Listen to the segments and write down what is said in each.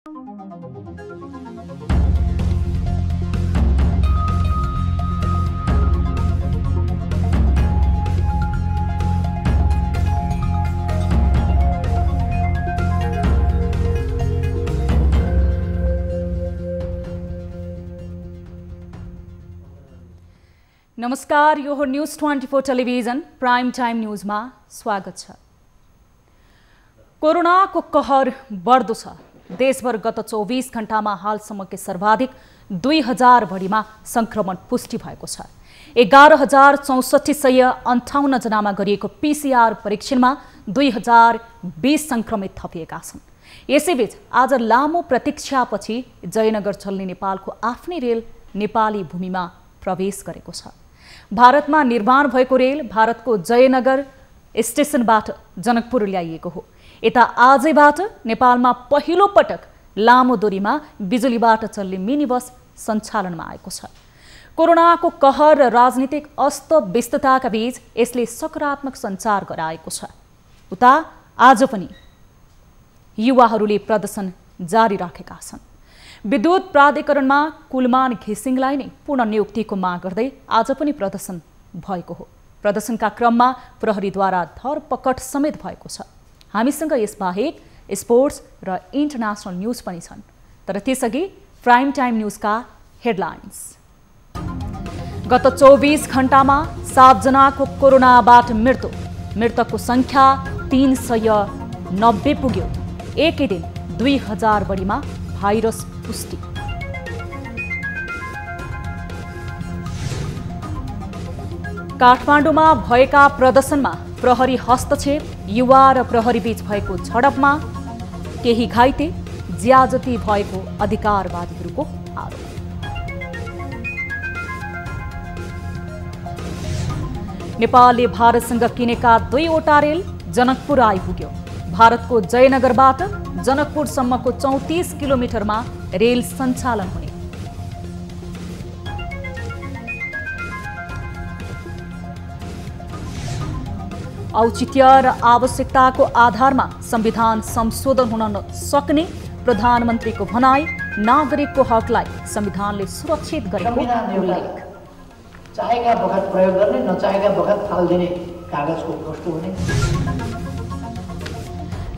नमस्कार, यो हो न्यूज 24 टेलिभिजन प्राइम टाइम न्यूजमा स्वागत छ। कोरोनाको कहर बढ्दो छ। देशभर गत 24 घण्टामा हालसम्मकै सर्वाधिक 2000 बढीमा संक्रमण पुष्टि भएको छ। 11,6458 जनामा गरिएको पीसीआर परीक्षणमा 2020 संक्रमित थपिएका छन्। यसैबीच आज लामो प्रतीक्षापछि जयनगर चल्ने नेपालको आफ्नै रेल नेपाली भूमिमा प्रवेश गरेको छ। भारतमा निर्माण भएको रेल भारतको जयनगर स्टेशनबाट जनकपुर ल्याइएको हो। यता आजैबाट नेपालमा पहिलो पटक लामो दूरीमा बिजुलीबाट चल्ने मिनी बस सञ्चालनमा आएको छ। कोरोनाको कहर र राजनीतिक अस्तव्यस्तताका बीच यसले सकारात्मक सञ्चार गराएको छ। उता आज पनि युवाहरूले प्रदर्शन जारी राखेका छन्। विद्युत प्राधिकरणमा कुलमान घिसिङलाई नै पुनर्नियुक्तिको माग गर्दै आज पनि प्रदर्शन भएको हो। प्रदर्शनका क्रममा प्रहरीद्वारा धरपकड समेत भएको छ। हामीसँग यसबाहेक स्पोर्ट्स र इन्टरनेसनल न्यूज पनि छन्। तर त्यसअघि प्राइम टाइम न्यूजका हेडलाइन्स। गत 24 घण्टामा 7 जनाको कोरोनाबाट मृत्यु। मृतकको संख्या 390 पुग्यो। एकै दिन 2000 बढीमा भाइरस पुष्टि। काठमाडौँमा भएका प्रदर्शनमा प्रहरी हस्तक्षेप। युवा र प्रहरी बीच भएको झडपमा केही घाइते, ज्याजती भएको अधिकारवादीहरूको आरोप। नेपालले भारतसँग किनेका 2वटा रेल जनकपुर आइपुग्यो। भारतको जयनगरबाट जनकपुरसम्मको 34 किलोमिटरमा रेल सञ्चालन हुने। औचित्य र आवश्यकताको आधारमा संविधान संशोधन हुन सक्ने प्रधानमन्त्रीको भनाई। नागरिकको हकलाई संविधानले सुरक्षित गरेको उल्लेख। चाहेका बखत प्रयोग गर्ने, नचाहेका बखत फाल्दिने कागजको वस्तु हुने।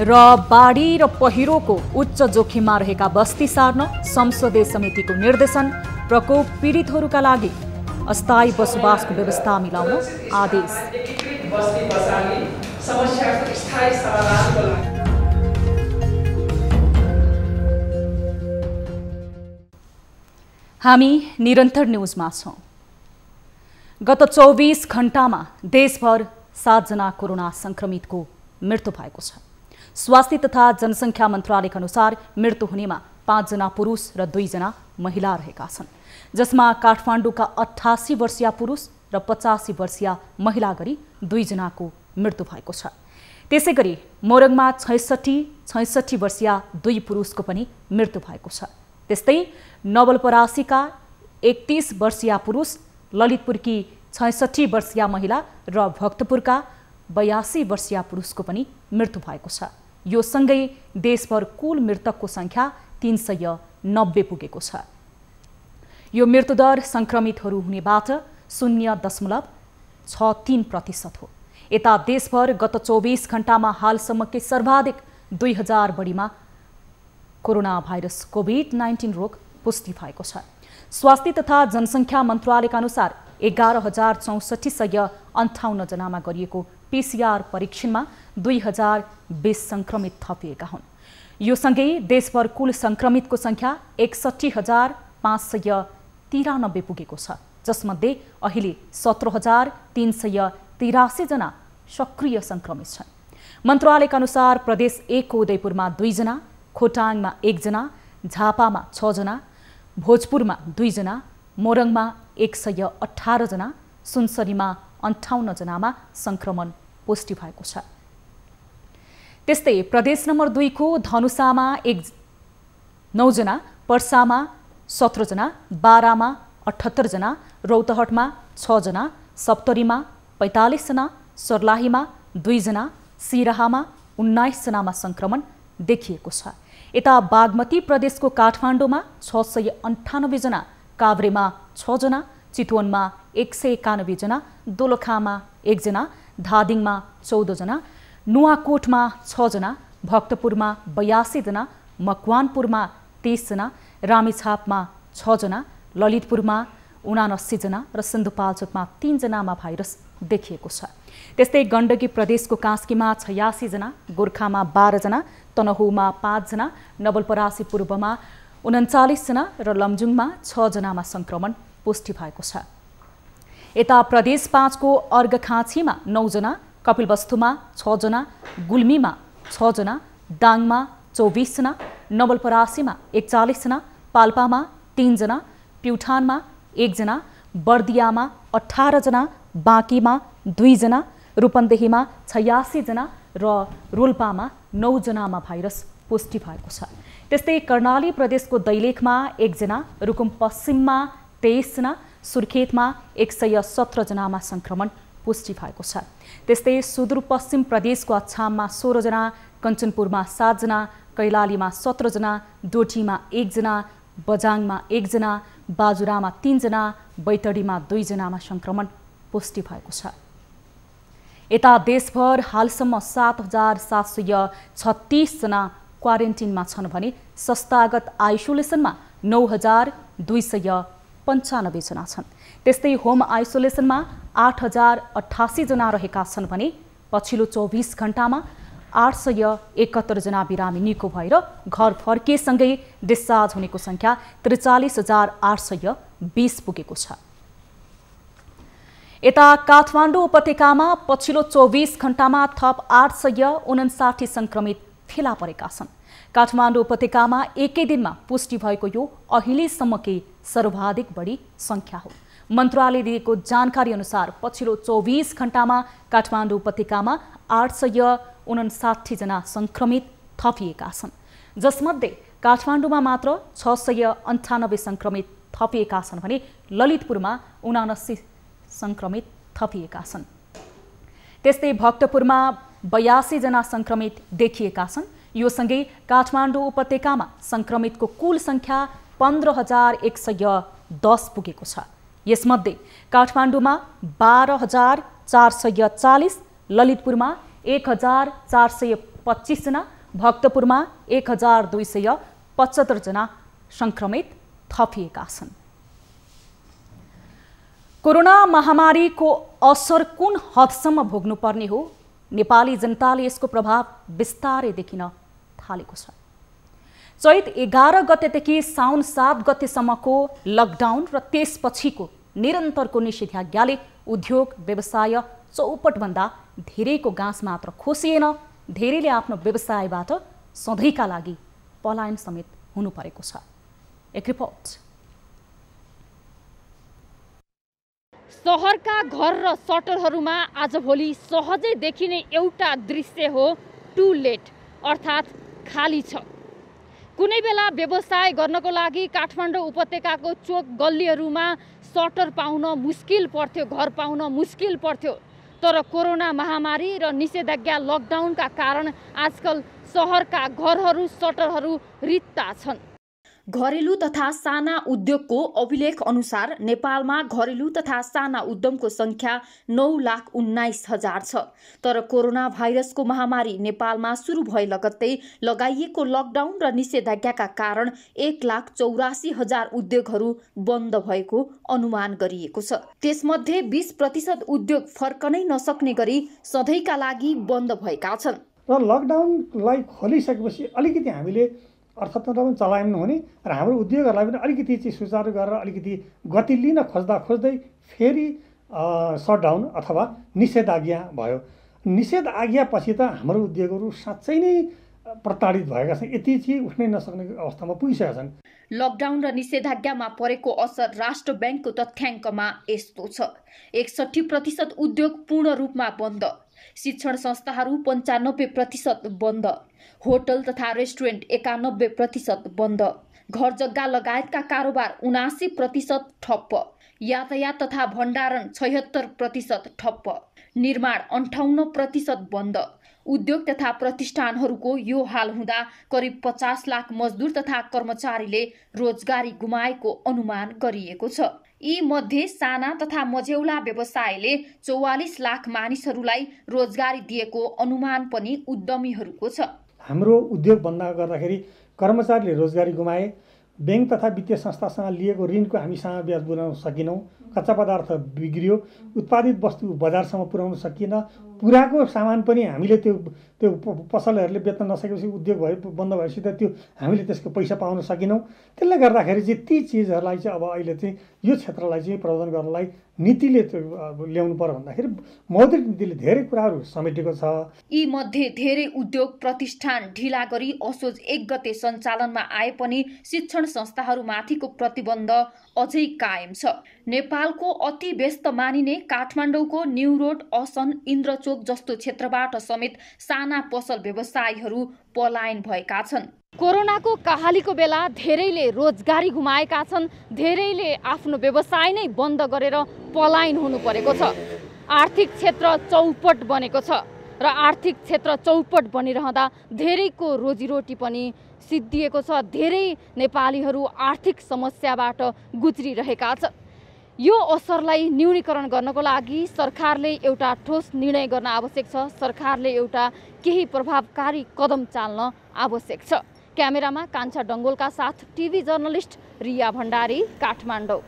र बाढी र पहिरोको उच्च जोखिममा रहेका बस्ती सार्न संसदीय समितिको निर्देशन। प्रकोप पीडितहरूका लागि अस्थायी बसोबासको व्यवस्था मिलाउन आदेश। हामी निरन्तर न्यूजमा छौं। गत 24 घण्टामा देशभर 7 जना कोरोना संक्रमितको मृत्यु भएको छ। स्वास्थ्य तथा जनसङ्ख्या मन्त्रालयका अनुसार मृत्यु हुनेमा 5 जना पुरुष र 2 जना महिला रहेका छन्, जसमा काठमाडौँका 88 वर्षीय पुरुष र 85 वर्षीय महिला गरी 2 जनाको मृत्यु भएको छ। त्यसैगरी मोरङमा 66 वर्षीय 2 पुरुषको पनि मृत्यु भएको छ। त्यस्तै नवलपरासीका 31 वर्षीय पुरुष, ललितपुरकी 66 वर्षीय महिला र भक्तपुरका 82 वर्षीय पुरुषको पनि मृत्यु भएको छ। यो सँगै देशभर कुल मृतकको संख्या 390 पुगेको छ। यो मृत्युदर संक्रमितहरू हुनेबाट 0.63% हो। यता देशभर गत 24 घण्टामा हालसम्मकै सर्वाधिक 2000 बढीमा कोरोना भाइरस कोभिड-19 रोग पुष्टि भएको छ। स्वास्थ्य तथा जनसङ्ख्या मन्त्रालयका अनुसार 11,6458 जनामा गरिएको पीसीआर परीक्षणमा 2020 संक्रमित थपिएका हुन्। यो सँगै देशभर कुल संक्रमितको संख्या 61,593 पुगेको छ, जसमध्ये अहिले 17,383 जना सक्रिय संक्रमित छन्। मन्त्रालयका अनुसार प्रदेश 1 को उदयपुरमा 2 जना, खोटाङमा 1 जना, झापामा 6 जना, भोजपुरमा 2 जना, मोरङमा 118 जना, सुनसरीमा 58 जनामा संक्रमण पुष्टि भएको छ। त्यस्तै प्रदेश नम्बर 2 को धनुषामा 9 जना, पर्सामा 17 जना, बारामा 78 जना, रौतहटमा 6 जना, सप्तरीमा 45 जना, सर्लाहीमा 2 जना, सिराहामा 19 जनामा संक्रमण देखिएको छ। यता बागमती प्रदेशको काठमाडौँमा 698 जना, काभ्रेमा 6 जना, चितवनमा 191 जना, दोलखामा 1 जना, धादिङमा 14 जना, नुवाकोटमा 6 जना, भक्तपुरमा 82 जना, मकवानपुरमा 30 जना, रामेछापमा 6 जना, ललितपुरमा 79 जना र सिन्धुपाल्चोकमा 3 जनामा भाइरस देखिएको छ। त्यस्तै गण्डकी प्रदेशको कास्कीमा 86 जना, गोर्खामा 12 जना, तनहुमा 5 जना, नवलपरासी पूर्वमा 39 जना र लमजुङमा 6 जनामा संक्रमण पुष्टि भएको छ। यता प्रदेश 5 को अर्घखाँचीमा 9 जना, कपिलवस्तुमा 6 जना, गुल्मीमा 6 जना, दाङमा 24 जना, नवलपरासीमा 41 जना, पाल्पामा 3 जना, प्युठानमा 1 जना, बर्दियामा 18 जना, बाँकीमा 2 जना, रूपन्देहीमा 86 जना र रोल्पामा 9 जनामा भाइरस पुष्टि भएको छ। त्यस्तै कर्णाली प्रदेशको दैलेखमा 1 जना, रुकुम पश्चिममा 23 जना, सुर्खेतमा 117 जनामा संक्रमण पुष्टि भएको छ। त्यस्तै सुदूरपश्चिम प्रदेशको अछाममा 16 जना, कञ्चनपुरमा 7 जना, कैलालीमा 17 जना, डोटीमा 1 जना, बजाङमा 1 जना, बाजुरामा 3 जना, बैतडीमा 2 जनामा संक्रमण पुष्टि भएको छ। यता देशभर हालसम्म 7736 जना क्वारेन्टिनमा छन् भने संस्थागत आइसोलेसनमा 9295 जना छन्। त्यस्तै होम आइसोलेसनमा 8088 जना रहेका छन् भने पछिल्लो 24 घण्टामा 871 जना बिरामी निको भएर घर फर्किएसँगै डिस्चार्ज हुनेको संख्या 43820 पुगेको छ। यता काठमाडौँ उपत्यकामा पछिल्लो 24 घण्टामा थप 859 संक्रमित फेला परेका छन्। काठमाडौँ उपत्यकामा एकै दिनमा पुष्टि भएको यो अहिलेसम्मकै सर्वाधिक बढी संख्या हो। मन्त्रालयले दिएको जानकारी अनुसार पछिल्लो 24 घण्टामा काठमाडौँ उपत्यकामा 859 जना संक्रमित थपिएका छन्, जसमध्ये काठमाडौँमा मात्र 698 संक्रमित थपिएका छन् भने ललितपुरमा 79 संक्रमित थपिएका छन्। त्यस्तै भक्तपुरमा 82 जना संक्रमित देखिएका छन्। यो सँगै काठमाडौँ उपत्यकामा संक्रमितको कुल संख्या 15110 पुगेको छ। यसमध्ये काठमाडौँमा 12440, ललितपुरमा 1425 जना, भक्तपुरमा 1275 जना संक्रमित थपिएका छन्। कोरोना महामारीको असर कुन हदसम्म भोग्नुपर्ने हो? नेपाली जनताले यसको प्रभाव बिस्तारै देखिन थालेको छ। चैत 11 गतेदेखि साउन 7 गतेसम्मको लकडाउन र त्यसपछिको निरन्तरको निषेधाज्ञाले उद्योग व्यवसाय चौपटभन्दा धेरैको गाँस मात्र खोसिएन, धेरैले आफ्नो व्यवसायबाट सधैँका लागि पलायन समेत हुनु परेको छ। एक रिपोर्ट। सहरका घर र सटरहरूमा आजभोलि सहजै देखिने एउटा दृश्य हो टु लेट, अर्थात् खाली छ। कुनै बेला व्यवसाय गर्नको लागि काठमाडौँ उपत्यकाको चोक गल्लीहरूमा सटर पाउन मुस्किल पर्थ्यो, घर पाउन मुस्किल पर्थ्यो। तर कोरोना महामारी र निषेधाज्ञा लकडाउनका कारण आजकल सहरका घरहरू सटरहरू रित्ता छन्। घरेलु तथा साना उद्योगको अभिलेख अनुसार नेपालमा घरेलु तथा साना उद्यमको संख्या 9,19,000 छ। तर कोरोना भाइरसको महामारी नेपालमा सुरु भए लगत्तै लगाइएको लकडाउन र निषेधाज्ञाका कारण 1,84,000 उद्योगहरू बन्द भएको अनुमान गरिएको छ। त्यसमध्ये 20% उद्योग फर्कनै नसक्ने गरी सधैँका लागि बन्द भएका छन्। र लकडाउनलाई खोलिसकेपछि अलिकति हामीले अर्थतन्त्र पनि चलायौँ हुने र हाम्रो उद्योगहरूलाई पनि अलिकति चाहिँ सुचारू गरेर अलिकति गति लिन खोज्दै फेरि सटडाउन अथवा निषेधाज्ञा भयो। निषेधाज्ञापछि त हाम्रो उद्योगहरू साँच्चै नै प्रताडित भएका छन्, यति चाहिँ उठ्नै नसक्ने अवस्थामा पुगिसकेका छन्। लकडाउन र निषेधाज्ञामा परेको असर राष्ट्र ब्याङ्कको तथ्याङ्कमा यस्तो छ। 61% उद्योग पूर्ण रूपमा बन्द, शिक्षण संस्थाहरू 95% बन्द, होटल तथा रेस्टुरेन्ट 91% बन्द, घर जग्गा लगायतका कारोबार 79% ठप्प, यातायात तथा भण्डारण 76% ठप्प, निर्माण 58% बन्द, उद्योग तथा प्रतिष्ठानहरूको यो हाल हुँदा करिब 50 लाख मजदुर तथा कर्मचारीले रोजगारी गुमाएको अनुमान गरिएको छ। यी मध्ये साना तथा मझौला व्यवसायले 44 लाख मानिसहरूलाई रोजगारी दिएको अनुमान पनि उद्यमीहरूको छ। हाम्रो उद्योग बन्द गर्दाखेरि कर्मचारीले रोजगारी गुमाए, बैंक तथा वित्तीय संस्थासँग लिएको ऋणको हामीसँग ब्याज बुझाउन सकेनौँ, कच्चा पदार्थ बिग्रियो, उत्पादित वस्तु बजारसम्म पुर्याउन सकिएन, पुराको सामान पनि हामीले त्यो पसलहरूले बेच्न नसकेपछि उद्योग बन्द भएपछि त त्यो हामीले त्यसको पैसा पाउन सकेनौँ। त्यसले गर्दाखेरि चाहिँ ती चिजहरूलाई चाहिँ अब अहिले चाहिँ यो क्षेत्रलाई चाहिँ प्रबन्धन गर्नलाई नीतिले ल्याउनु पर्यो भन्दाखेरि मौद्रिक नीतिले धेरै कुराहरू समेटेको छ। यी मध्ये धेरै उद्योग प्रतिष्ठान ढिला गरी असोज 1 गते सञ्चालनमा आए पनि शिक्षण संस्थाहरूमाथिको प्रतिबन्ध अझै कायम छ। नेपालको अति व्यस्त मानिने काठमाडौँको न्यू रोड, असन, इन्द्रचोक जस्तो क्षेत्रबाट समेत साना पसल व्यवसायीहरू पलायन भएका छन्। कोरोनाको कहालीको बेला धेरैले रोजगारी गुमाएका छन्, धेरैले आफ्नो व्यवसाय नै बन्द गरेर पलायन हुनु परेको छ। आर्थिक क्षेत्र चौपट बनेको छ र आर्थिक क्षेत्र चौपट बनिरहँदा धेरैको रोजीरोटी पनि सिद्धिएको छ। धेरै नेपालीहरू आर्थिक समस्याबाट गुज्रिरहेका छन्। यो असरलाई न्यूनीकरण गर्नको लागि सरकारले एउटा ठोस निर्णय गर्न आवश्यक छ। सरकारले एउटा केही प्रभावकारी कदम चाल्न आवश्यक छ। क्यामेरामा कान्छा डङ्गोलका साथ टिभी जर्नलिस्ट रिया भण्डारी, काठमाडौँ।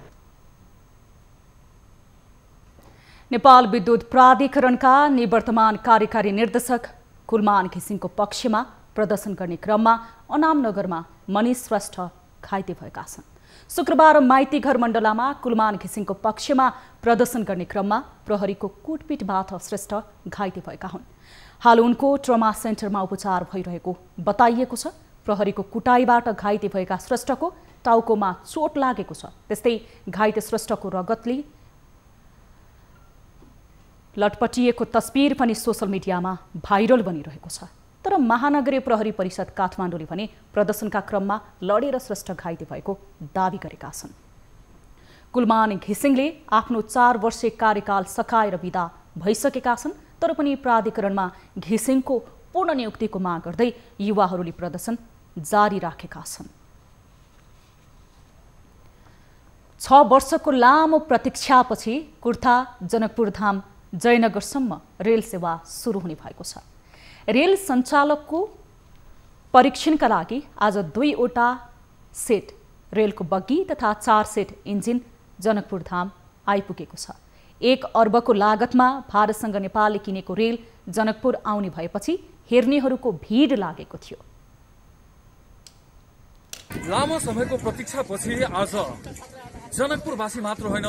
नेपाल विद्युत प्राधिकरणका निवर्तमान कार्यकारी निर्देशक कुलमान घिसिङको पक्षमा प्रदर्शन गर्ने क्रममा अनामनगरमा मनिष श्रेष्ठ घाइते भएका छन्। शुक्रबार माइतीघर मण्डलामा कुलमान घिसिङको पक्षमा प्रदर्शन गर्ने क्रममा प्रहरीको कुटपिटबाट श्रेष्ठ घाइते भएका हुन्। हाल उनको ट्रमा सेन्टरमा उपचार भइरहेको बताइएको छ। प्रहरीको कुटाईबाट घाइते भएका श्रेष्ठको टाउकोमा चोट लागेको छ। त्यस्तै घाइते श्रेष्ठको रगतले लटपटिएको तस्बिर पनि सोसल मिडियामा भाइरल बनिरहेको छ। तर महानगरीय प्रहरी परिषद काठमाडौँले भने प्रदर्शनका क्रममा लडेर श्रेष्ठ घाइते भएको दावी गरेका छन्। कुलमान घिसिङले आफ्नो 4 वर्षे कार्यकाल सकाएर विदा भइसकेका छन्। तर पनि प्राधिकरणमा घिसिङको पूर्ण नियुक्तिको माग गर्दै युवाहरूले प्रदर्शन जारी राखेका छन्। 6 वर्षको लामो प्रतीक्षापछि कुर्था जनकपुरधाम जयनगरसम्म रेल सेवा सुरु हुने भएको छ। रेल सञ्चालकको परीक्षणका लागि आज 2वटा सेट रेलको बग्गी तथा 4 सेट इन्जिन जनकपुरधाम आइपुगेको छ। 1 अर्बको लागतमा भारतसँग नेपालले किनेको रेल जनकपुर आउने भएपछि हेर्नेहरूको भिड लागेको थियो। लामो समयको प्रतीक्षापछि आज जनकपुरवासी मात्र होइन,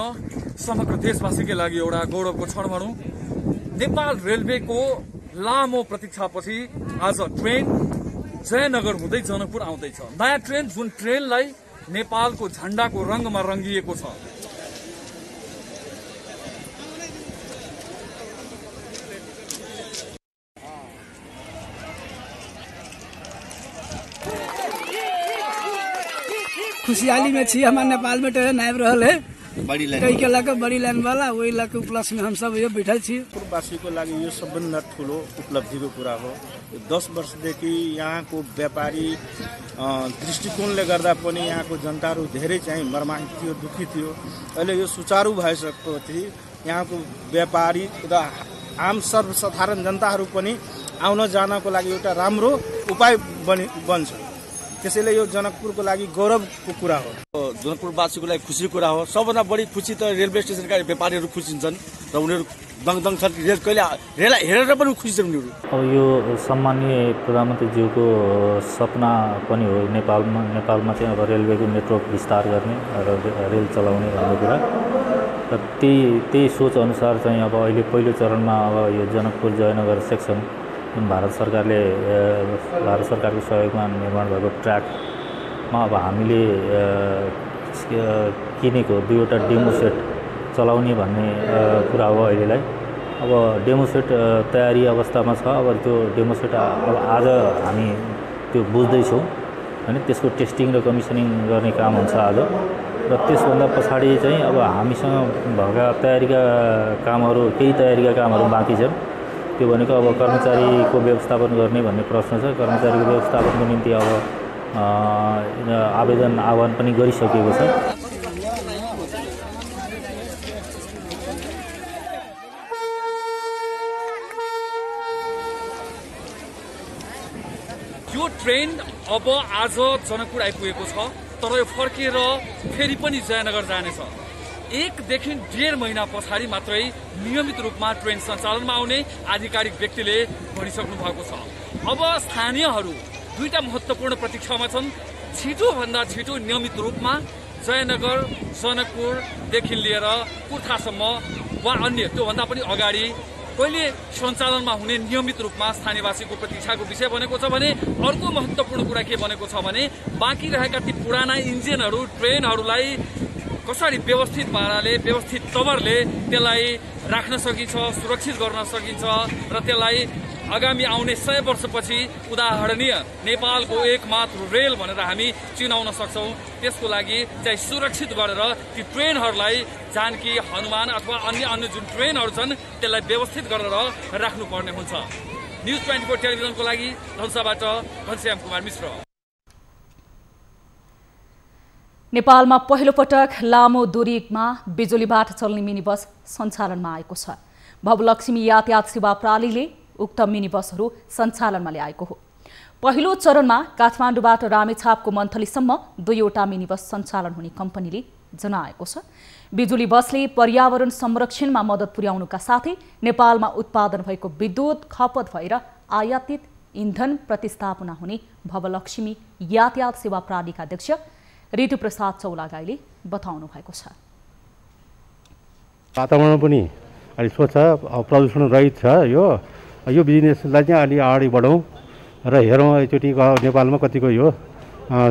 समग्र देशवासीकै लागि एउटा गौरवको क्षण भनौँ। नेपाल रेलवेको लामो प्रतीक्षापछि आज ट्रेन जयनगर हुँदै जनकपुर आउँदैछ। नयाँ ट्रेन, जुन ट्रेनलाई नेपालको झण्डाको रङमा रङ्गिएको छ। खुशहाली में छी। हमारे नेपाल में ट्रेन आबि रहल है, कई के लाके बड़ी लाइन वाला, वही लाके प्लस में हम सब यो बैठल छी। वासी को लागि यो सबभन्दा ठुलो उपलब्धिको कुरा हो। 10 वर्षदेखि यहाँको व्यापारी दृष्टिकोणले गर्दा पनि यहाँको जनताहरू धेरै चाहिँ मर्माहित थियो, दुखी थियो। अहिले यो सुचारू भइसकेपछि यहाँको व्यापारी र आम सर्वसाधारण जनताहरू पनि आउन जानको लागि एउटा राम्रो उपाय बन्छ। त्यसैले यो जनकपुरको लागि गौरवको कुरा हो। जनकपुरवासीको लागि खुसीको कुरा हो। सबभन्दा बढी खुसी त रेलवे स्टेसनका व्यापारीहरू खुसी हुन्छन् र उनीहरू दङदङ छन्। रेल कहिले रेल हेरेर पनि खुसी छन् उनीहरू। अब यो सम्माननीय प्रधानमन्त्रीज्यूको सपना पनि हो नेपालमा चाहिँ अब रेलवेको नेटवर्क विस्तार गर्ने र रेल चलाउने भन्ने कुरा। र त्यही सोच अनुसार चाहिँ अब अहिले पहिलो चरणमा अब यो जनकपुर जयनगर सेक्सन भारत सरकारको सहयोगमा निर्माण भएको ट्र्याकमा अब हामीले किनेको 2वटा डेमो सेट चलाउने भन्ने कुरा हो अहिलेलाई। अब डेमो सेट तयारी अवस्थामा छ। अब त्यो डेमो सेट अब आज हामी त्यो बुझ्दैछौँ होइन, त्यसको टेस्टिङ र कमिसनिङ गर्ने काम हुन्छ आज। र त्यसभन्दा पछाडि चाहिँ अब हामीसँग भएका केही तयारीका कामहरू बाँकी छन्। त्यो भनेको अब कर्मचारीको व्यवस्थापन गर्ने भन्ने प्रश्न छ। कर्मचारीको व्यवस्थापनको निम्ति अब आवेदन आह्वान पनि गरिसकिएको छ। यो ट्रेन अब आज जनकपुर आइपुगेको छ, तर यो फर्केर फेरि पनि जयनगर जानेछ। 1 देखि 1.5 महिना पछाडि मात्रै नियमित रूपमा ट्रेन सञ्चालनमा आउने आधिकारिक व्यक्तिले भनिसक्नु भएको छ। अब स्थानीयहरू दुईटा महत्त्वपूर्ण प्रतीक्षामा छन्। छिटोभन्दा छिटो नियमित रूपमा जयनगर जनकपुरदेखि लिएर कुर्थासम्म वा अन्य त्योभन्दा पनि अगाडि कहिले सञ्चालनमा हुने नियमित रूपमा स्थानीयवासीको प्रतीक्षाको विषय बनेको छ भने अर्को महत्त्वपूर्ण कुरा के बनेको छ भने बाँकी रहेका ती पुराना इन्जिनहरू ट्रेनहरूलाई कसरी व्यवस्थित पाराले व्यवस्थित तवरले त्यसलाई राख्न सकिन्छ, सुरक्षित गर्न सकिन्छ र त्यसलाई आगामी आउने 100 वर्षपछि उदाहरणीय नेपालको एकमात्र रेल भनेर हामी चिनाउन सक्छौँ। त्यसको लागि चाहिँ सुरक्षित गरेर ती ट्रेनहरूलाई जानकी, हनुमान अथवा अन्य जुन ट्रेनहरू छन् त्यसलाई व्यवस्थित गरेर राख्नुपर्ने हुन्छ। न्युज 24 टेलिभिजनको लागि धनुषाबाट घनश्याम कुमार मिश्र। नेपालमा पहिलो पटक लामो दूरीमा बिजुलीबाट चल्ने मिनी बस सञ्चालनमा आएको छ। भवलक्ष्मी यातायात सेवा प्रणालीले उक्त मिनी बसहरू सञ्चालनमा ल्याएको हो। पहिलो चरणमा काठमाडौँबाट रामेछापको मन्थलीसम्म 2वटा मिनी बस सञ्चालन हुने कम्पनीले जनाएको छ। बिजुली बसले पर्यावरण संरक्षणमा मद्दत पुर्याउनुका साथै नेपालमा उत्पादन भएको विद्युत खपत भएर आयातित इन्धन प्रतिस्थापना हुने भवलक्ष्मी यातायात सेवा प्रणालीका अध्यक्ष ऋतुप्रसाद चौलागाईले बताउनु भएको छ। वातावरण पनि अलि स्वच्छ प्रदूषण रहित छ। यो बिजनेसलाई चाहिँ अलि अगाडि बढाउँ र हेरौँ एकचोटि नेपालमा कतिको यो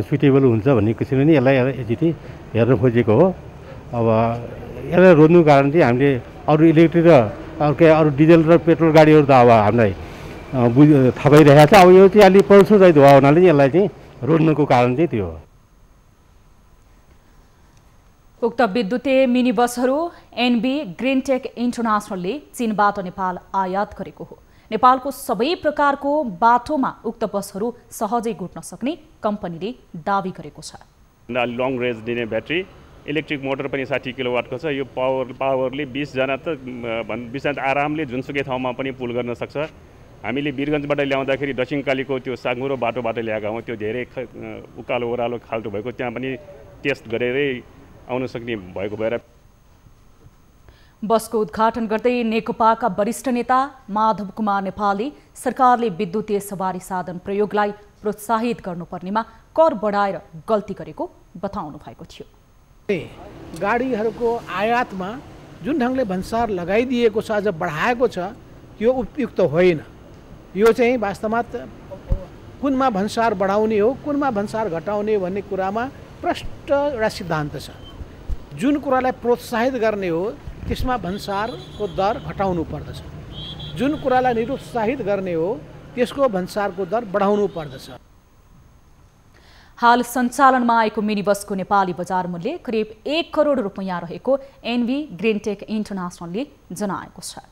सुटेबल हुन्छ भन्ने किसिमले नै यसलाई एकचोटि हेर्न खोजेको हो। अब यसलाई रोज्नु कारण चाहिँ हामीले अरू इलेक्ट्रिक र अरू डिजल र पेट्रोल गाडीहरू त अब हामीलाई थाहा भइरहेको छ। अब यो चाहिँ अलि प्रदूषण रहित भयो हुनाले यसलाई चाहिँ रोज्नुको कारण चाहिँ त्यो हो। उक्त विद्युतीय मिनी बसहरू एनबी ग्रिनटेक इन्टरनेसनलले चीनबाट नेपाल आयात गरेको हो। नेपालको सबै प्रकारको बाटोमा उक्त बसहरू सहजै गुड्न सक्ने कम्पनीले दावी गरेको छ। लङ रेन्ज दिने ब्याट्री, इलेक्ट्रिक मोटर पनि 60 किलोवाटको छ। यो पावरले 20 जना आरामले जुनसुकै ठाउँमा पनि पुल गर्न सक्छ। हामीले वीरगञ्जबाट ल्याउँदाखेरि दक्षिणकालीको त्यो साङ्गुरो बाटोबाट ल्याएका हौँ। त्यो धेरै उकालो ओह्रालो खाल्टो भएको, त्यहाँ पनि टेस्ट गरेरै आउन सक्ने भएको भएर। बसको उद्घाटन गर्दै नेकपाका वरिष्ठ नेता माधव कुमार नेपालले सरकारले विद्युतीय सवारी साधन प्रयोगलाई प्रोत्साहित गर्नुपर्नेमा कर बढाएर गल्ती गरेको बताउनु भएको थियो। गाडीहरूको आयातमा जुन ढङ्गले भन्सार लगाइदिएको छ, अझ बढाएको छ, यो उपयुक्त होइन। यो चाहिँ वास्तवमा कुनमा भन्सार बढाउने हो, कुनमा भन्सार घटाउने भन्ने कुरामा प्रष्ट एउटा सिद्धान्त छ। जुन कुरालाई प्रोत्साहित गर्ने हो त्यसमा भन्सारको दर घटाउनु पर्दछ। जुन कुरालाई निरुत्साहित गर्ने हो त्यसको भन्सारको दर बढाउनु पर्दछ। हाल सञ्चालनमा आएको मिनी बसको नेपाली बजार मूल्य करिब 1 करोड रुपैयाँ रहेको एनबी ग्रिनटेक इन्टरनेसनलले जनाएको छ।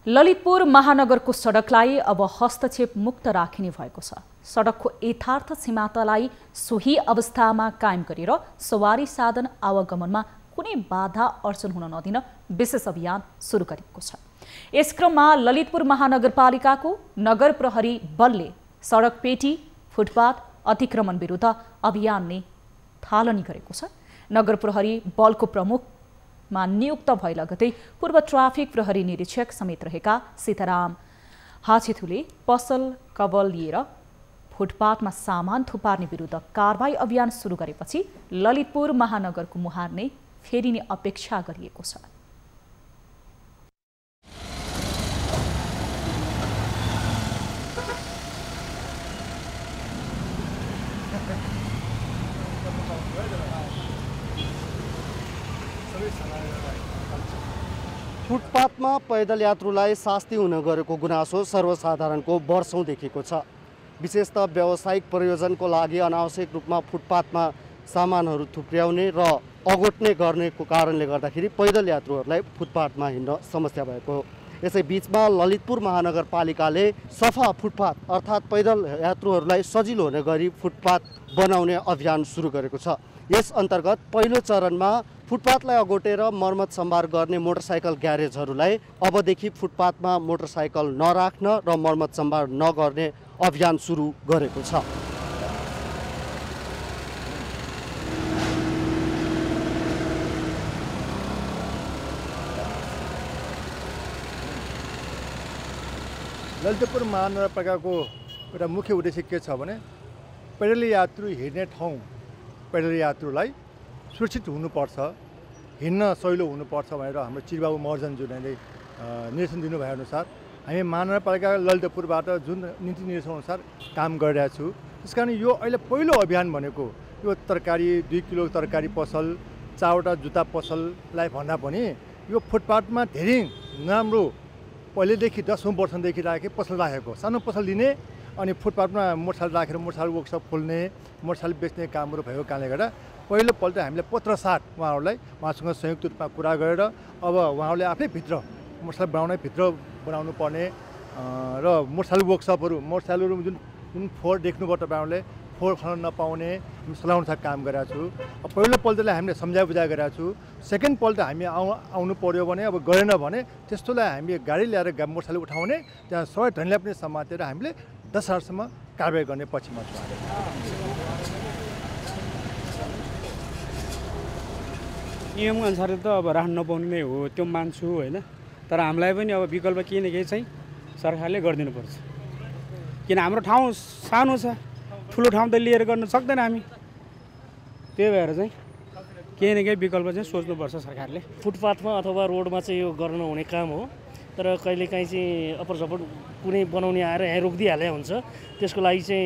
ललितपुर महानगरको सडकलाई अब हस्तक्षेप मुक्त राखिने भएको छ। सडकको यथार्थ सीमातालाई सोही अवस्थामा कायम गरेर सवारी साधन आवागमनमा कुनै बाधा अर्चन हुन नदिन विशेष अभियान सुरु गरेको छ। यस क्रममा ललितपुर महानगरपालिकाको नगर प्रहरी बलले सडक पेटी, फुटपाथ अतिक्रमण विरुद्ध अभियान नै थालनी गरेको छ। नगर प्रहरी बलको प्रमुखमा नियुक्त भए लगतै पूर्व ट्राफिक प्रहरी निरीक्षक समेत रहेका सीताराम हाछेथुले पसल कबल लिएर फुटपाथमा सामान थुपार्ने विरुद्ध कारबाही अभियान सुरु गरेपछि ललितपुर महानगरको मुहार नै फेरिने अपेक्षा गरिएको छ। फुटपाथमा पैदल यात्रुलाई शास्ति हुन गएको गुनासो सर्वसाधारणको वर्षौंदेखिको छ। विशेषतः व्यावसायिक प्रयोजनको लागि अनावश्यक रूपमा फुटपाथमा सामानहरू थुप्र्याउने र अगोट्ने गर्नेको कारणले गर्दाखेरि पैदल यात्रुहरूलाई फुटपाथमा हिँड्न समस्या भएको हो। यसै बीचमा ललितपुर महानगरपालिकाले सफा फुटपाथ अर्थात् पैदल यात्रुहरूलाई सजिलो हुने गरी फुटपाथ बनाउने अभियान सुरु गरेको छ। यस अन्तर्गत पहिलो चरणमा फुटपाथलाई अगोटेर मर्मत सम्भार गर्ने मोटरसाइकल ग्यारेजहरूलाई अबदेखि फुटपाथमा मोटरसाइकल नराख्न र मर्मत सम्भार नगर्ने अभियान सुरु गरेको छ। ललितपुर महानगरपालिकाको एउटा मुख्य उद्देश्य के छ भने पैदल यात्रु हिँड्ने ठाउँ पैदल यात्रुलाई सुरक्षित हुनुपर्छ, हिँड्न सजिलो हुनुपर्छ भनेर हाम्रो चिरबाबु महर्जनज्यूले निर्देशन दिनुभए अनुसार हामी महानगरपालिका ललितपुरबाट जुन नीति निर्देशनअनुसार काम गरिरहेका छौँ। त्यस कारण यो अहिले पहिलो अभियान भनेको यो तरकारी 2 किलो तरकारी पसल 4वटा जुत्ता पसललाई भन्दा पनि यो फुटपाथमा धेरै नराम्रो पहिलेदेखि 10औं वर्षदेखि राखेको पसल राखेको सानो पसल लिने अनि फुटपाथमा मोटरसाइकल राखेर मोटरसाइकल वर्कसप खोल्ने मोटरसाइकल बेच्ने कामहरू भएको कारणले गर्दा पहिलोपल्ट हामीले पत्रसाट उहाँसँग संयुक्त रूपमा कुरा गरेर अब उहाँहरूले आफै भित्र मोटरसाइकल बनाउनु पर्ने र मोटरसाइकल वर्कसपहरू मोटरसाइकलहरू जुन फोहोर देख्नुभयो तपाईँहरूले फोहोर खान नपाउने सलाउन काम गरेका छु। पहिलोपल्टलाई हामीले सम्झाइ बुझाइ गरेका छु। सेकेन्डपल्ट हामी आउनु पर्यो भने अब गरेन भने त्यस्तोलाई हामी गाडी ल्याएर मोटरसाइकल उठाउने त्यहाँ सबै धनीलाई पनि समातेर हामीले 10 हजारसम्म कारबाही गर्ने पक्षमा छु। नियमअनुसार त अब राख्न नपाउने नै हो त्यो मान्छु होइन, तर हामीलाई पनि अब विकल्प केही न केही चाहिँ सरकारले गरिदिनुपर्छ। किन हाम्रो ठाउँ सानो छ, ठुलो ठाउँ त लिएर गर्न सक्दैन हामी, त्यही भएर चाहिँ केही न केही विकल्प चाहिँ सोच्नुपर्छ सरकारले। फुटपाथमा अथवा रोडमा चाहिँ यो गर्न हुने काम हो, तर कहिलेकाहीँ चाहिँ अप्पर सपोर्ट कुनै बनाउने आएर यहाँ रोकिदिइहाले हुन्छ, त्यसको लागि चाहिँ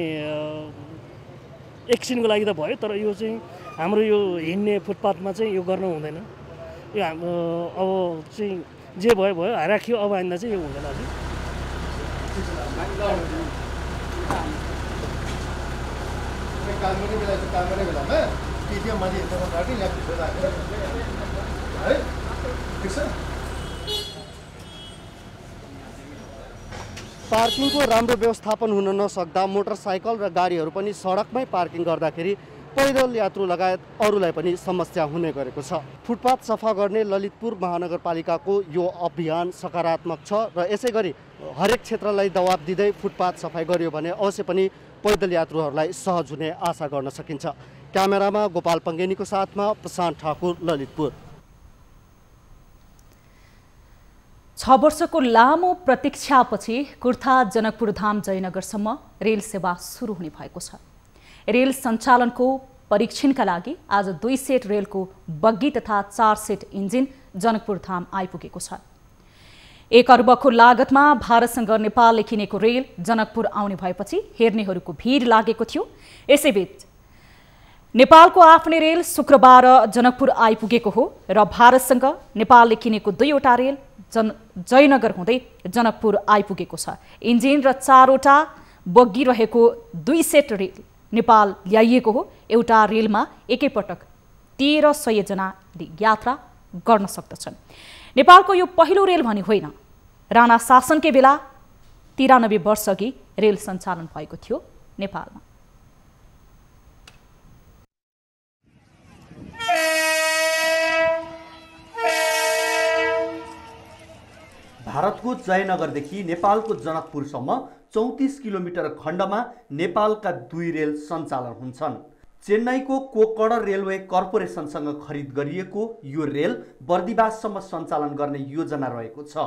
एकछिनको लागि त भयो, तर यो चाहिँ हाम्रो यो हिँड्ने फुटपाथमा चाहिँ यो गर्न हुँदैन। यो अब चाहिँ जे भयो भयो राखियो, अब आइन्दा चाहिँ यो हुँदैन। पार्किङको राम्रो व्यवस्थापन हुन नसक्दा मोटरसाइकल र गाडीहरू पनि सडकमै पार्किङ गर्दाखेरि पैदल यात्रु लगायत अरूलाई पनि समस्या हुने गरेको छ। फुटपाथ सफा गर्ने ललितपुर महानगरपालिकाको यो अभियान सकारात्मक छ र यसै गरी हरेक क्षेत्रलाई दबाब दिँदै फुटपाथ सफाई गरियो भने अवश्य पनि पैदल यात्रुहरूलाई सहज हुने आशा गर्न सकिन्छ। क्यामेरामा गोपाल पङ्गेनीको साथमा प्रशान्त ठाकुर, ललितपुर। 6 वर्षको लामो प्रतीक्षापछि कुर्था जनकपुर धाम जयनगरसम्म रेल सेवा सुरु हुने भएको छ। रेल सञ्चालनको परीक्षणका लागि आज 2 सेट रेलको बग्गी तथा 4 सेट इन्जिन जनकपुर धाम आइपुगेको छ। 1 अर्बको लागतमा भारतसँग नेपालले किनेको रेल जनकपुर आउने भएपछि हेर्नेहरूको भिड लागेको थियो। यसैबीच नेपालको आफ्नै रेल शुक्रबार जनकपुर आइपुगेको हो र भारतसँग नेपालले किनेको 2वटा रेल जयनगर हुँदै जनकपुर आइपुगेको छ। इन्जिन र 4वटा बग्गी रहेको 2 सेट रेल नेपाल ल्याइएको हो। एउटा रेलमा एकैपटक 1300 जनाले यात्रा गर्न सक्दछन्। नेपालको यो पहिलो रेल भने होइन, राणा शासनकै बेला 93 वर्ष अघि रेल सञ्चालन भएको थियो नेपालमा। भारतको जयनगरदेखि नेपालको जनकपुरसम्म 34 किलोमिटर खण्डमा नेपालका 2 रेल सञ्चालन हुन्छन्। चेन्नईको कोक्कडर रेलवे कर्पोरेसनसँग खरिद गरिएको यो रेल बर्दिवाससम्म सञ्चालन गर्ने योजना रहेको छ।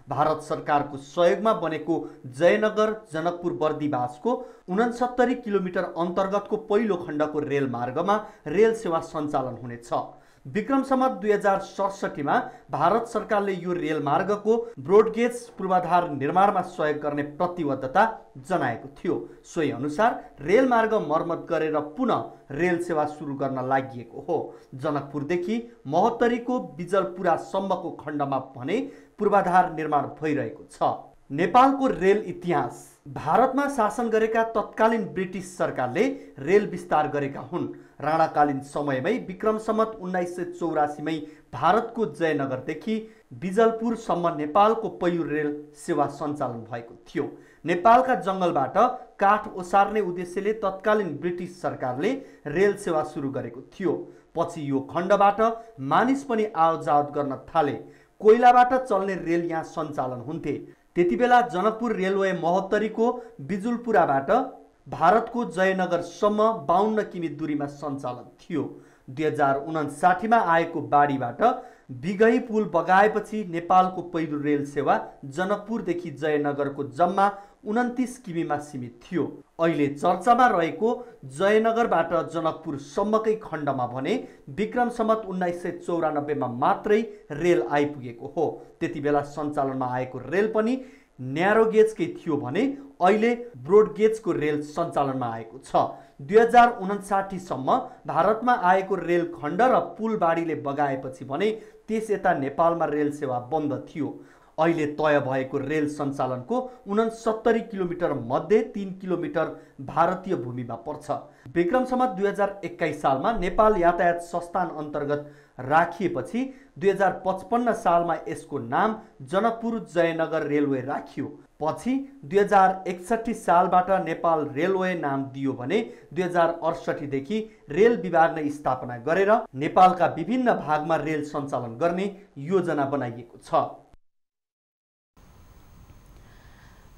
भारत सरकारको सहयोगमा बनेको जयनगर जनकपुर बर्दिवासको 69 किलोमिटर अन्तर्गतको पहिलो खण्डको रेल मार्गमा रेल सेवा सञ्चालन हुनेछ। विक्रम सम्वत 2067 मा भारत सरकारले यो रेल मार्गको ब्रोडगेज पूर्वाधार निर्माणमा सहयोग गर्ने प्रतिबद्धता जनाएको थियो। सोही अनुसार रेल मार्ग मर्मत गरेर पुनः रेल सेवा सुरु गर्न लागि हो। जनकपुरदेखि महोत्तरीको बिजलपुरासम्मको खण्डमा भने पूर्वाधार निर्माण भइरहेको छ। नेपालको रेल इतिहास। भारतमा शासन गरेका तत्कालीन ब्रिटिस सरकारले रेल विस्तार गरेका हुन्। राणाकालीन समयमै विक्रम सम्वत 1984 मै भारतको जयनगरदेखि बिजलपुरसम्म नेपालको पहिलो रेल सेवा सञ्चालन भएको थियो। नेपालका जङ्गलबाट काठ ओसार्ने उद्देश्यले तत्कालीन ब्रिटिस सरकारले रेल सेवा सुरु गरेको थियो। पछि यो खण्डबाट मानिस पनि आवजावत गर्न थाले। कोइलाबाट चल्ने रेल यहाँ सञ्चालन हुन्थे। त्यतिबेला जनकपुर रेलवे महोत्तरीको बिजुलपुराबाट भारतको जयनगरसम्म 52 किमी दूरीमा सञ्चालन थियो। 2059 मा आएको बाढीबाट बिगही पुल बगाएपछि नेपालको पहिलो रेल सेवा जनकपुरदेखि जयनगरको जम्मा 29 किमीमा सीमित थियो। अहिले चर्चामा रहेको जयनगरबाट जनकपुरसम्मकै खण्डमा भने विक्रम सम्वत 1994 मा मात्रै रेल आइपुगेको हो। त्यतिबेला सञ्चालनमा आएको रेल पनि न्यारो गेजकै थियो भने अहिले ब्रोड गेजको रेल सञ्चालनमा आएको छ। 2059 सम्म भारतमा आएको रेल खण्ड र पुल बाढीले बगाएपछि भने त्यस यता नेपालमा रेल सेवा बन्द थियो। अहिले तय भएको रेल सञ्चालनको 69 किलोमिटर मध्ये 3 किलोमिटर भारतीय भूमिमा पर्छ। विक्रम सम्वत 2021 सालमा नेपाल यातायात संस्थान अन्तर्गत राखिएपछि 2055 सालमा यसको नाम जनकपुर जयनगर रेलवे राखियो। पछि 2061 सालबाट नेपाल रेलवे नाम दियो भने 2068 देखि रेल विभाग नै स्थापना गरेर नेपालका विभिन्न भागमा रेल सञ्चालन गर्ने योजना बनाइएको छ।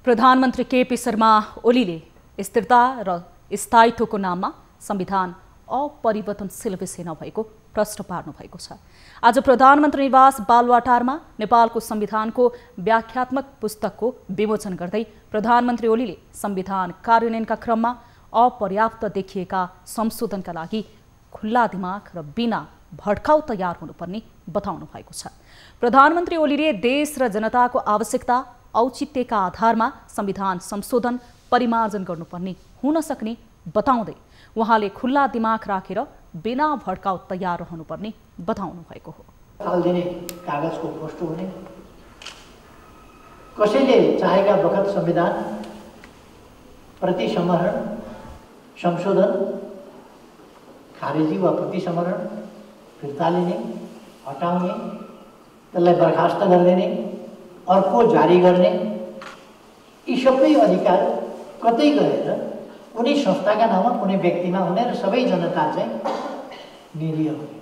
प्रधानमन्त्री केपी शर्मा ओलीले स्थिरता र स्थायित्वको नाममा संविधान अपरिवर्तनशील विषय नभएको प्रश्न पार्नु भएको छ। आज प्रधानमन्त्री निवास बालुवाटारमा नेपालको संविधानको व्याख्यात्मक पुस्तकको विमोचन गर्दै प्रधानमन्त्री ओलीले संविधान कार्यान्वयनका क्रममा अपर्याप्त देखिएका संशोधनका लागि खुल्ला दिमाग र बिना भड्काउ तयार हुनुपर्ने बताउनु भएको छ। प्रधानमन्त्री ओलीले देश र जनताको आवश्यकता औचित्यका आधारमा संविधान संशोधन परिमार्जन गर्नुपर्ने हुन सक्ने बताउँदै उहाँले खुल्ला दिमाग राखेर बिना भड्काउ तयार रहनुपर्ने बताउनु भएको हो। फाल्दिने कागजको पोस्ट हुने, कसैले चाहेका बखत संविधान प्रतिसंहरण संशोधन खारेजी वा प्रतिसंहरण फिर्ता लिने, हटाउने, त्यसलाई बर्खास्त गरिदिने, अर्को जारी गर्ने, यी सबै अधिकार कतै गएर कुनै संस्थाका नाममा कुनै व्यक्तिमा हुने र सबै जनता चाहिँ निरीह हुने।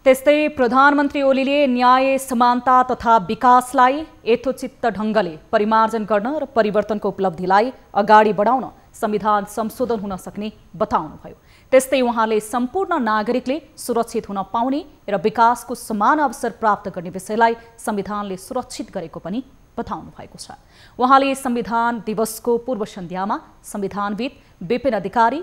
त्यस्तै प्रधानमन्त्री ओलीले न्याय, समानता तथा विकासलाई यथोचित ढङ्गले परिमार्जन गर्न र परिवर्तनको उपलब्धिलाई अगाडि बढाउन संविधान संशोधन हुन सक्ने बताउनुभयो। त्यस्तै उहाँले सम्पूर्ण नागरिकले सुरक्षित हुन पाउने र विकासको समान अवसर प्राप्त गर्ने विषयलाई संविधानले सुरक्षित गरेको पनि बताउनु भएको छ। उहाँले संविधान दिवसको पूर्व सन्ध्यामा संविधानविद विपिन अधिकारी,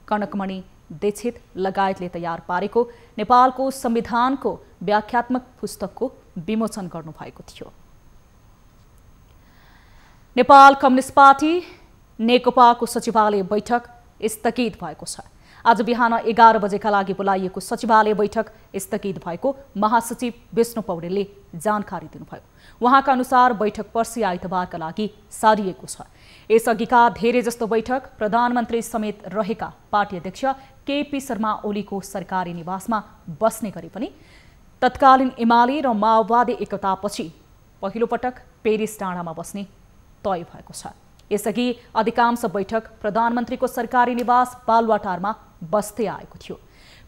कनकमणि दीक्षित लगायतले तयार पारेको नेपालको संविधानको व्याख्यात्मक पुस्तकको विमोचन गर्नुभएको थियो। नेपाल कम्युनिस्ट पार्टी नेकपाको सचिवालय बैठक स्थगित भएको छ। आज बिहान 11 बजेका लागि बोलाइएको सचिवालय बैठक स्थगित भएको महासचिव विष्णु पौडेलले जानकारी दिनुभयो। उहाँका अनुसार बैठक पर्सि आइतबारका लागि सारिएको छ। यसअघिका धेरै जस्तो बैठक प्रधानमन्त्री समेत रहेका पार्टी अध्यक्ष केपी शर्मा ओलीको सरकारी निवासमा बस्ने गरे पनि तत्कालीन एमाले र माओवादी एकतापछि पहिलो पटक पेरिस डाँडामा बस्ने तय भएको छ। यसअघि अधिकांश बैठक प्रधानमन्त्रीको सरकारी निवास बालुवाटारमा बस्दै आएको थियो।